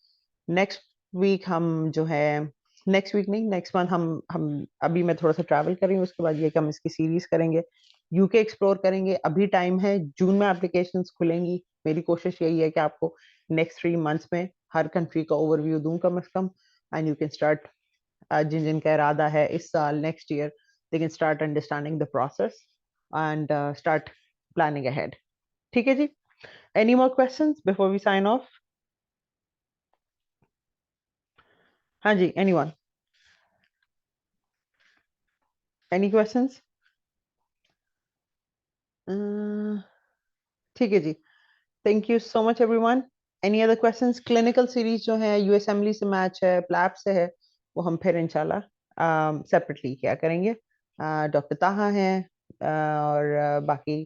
नेक्स्ट वीक हम जो है, नेक्स्ट वीक नहीं, नेक्स्ट मंथ हम अभी मैं थोड़ा सा ट्रैवल कर रही हूँ, उसके बाद ये कि हम इसकी सीरीज करेंगे, यूके एक्सप्लोर करेंगे। अभी टाइम है, जून में एप्लीकेशंस खुलेंगी। मेरी कोशिश यही है कि आपको नेक्स्ट 3 मंथ्स में हर कंट्री का ओवरव्यू दूं कम से कम, एंड यू कैन स्टार्ट, जिन जिन का इरादा है इस साल, next year, they can start understanding the process and start planning ahead. ठीक है जी, any more questions before we sign off? हाँ जी, एनीवन, एनी क्वेश्चंस? ठीक है जी। Thank you so much everyone. Any other questions? Clinical series जो है यूएसएमएलई से मैच है, प्लैब से है, वो हम फिर इंशाल्लाह सेपरेटली क्या करेंगे। डॉक्टर ताहा हैं और बाकी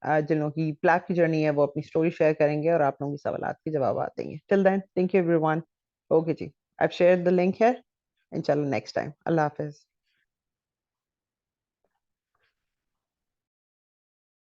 जिन लोगों की प्लैब की जर्नी है वो अपनी स्टोरी शेयर करेंगे और आप लोगों की सवालात के जवाब देंगे। Till then thank you everyone. Okay जी, आई शेयर द लिंक है। इंशाल्लाह नेक्स्ट टाइम। अल्लाह हाफिज।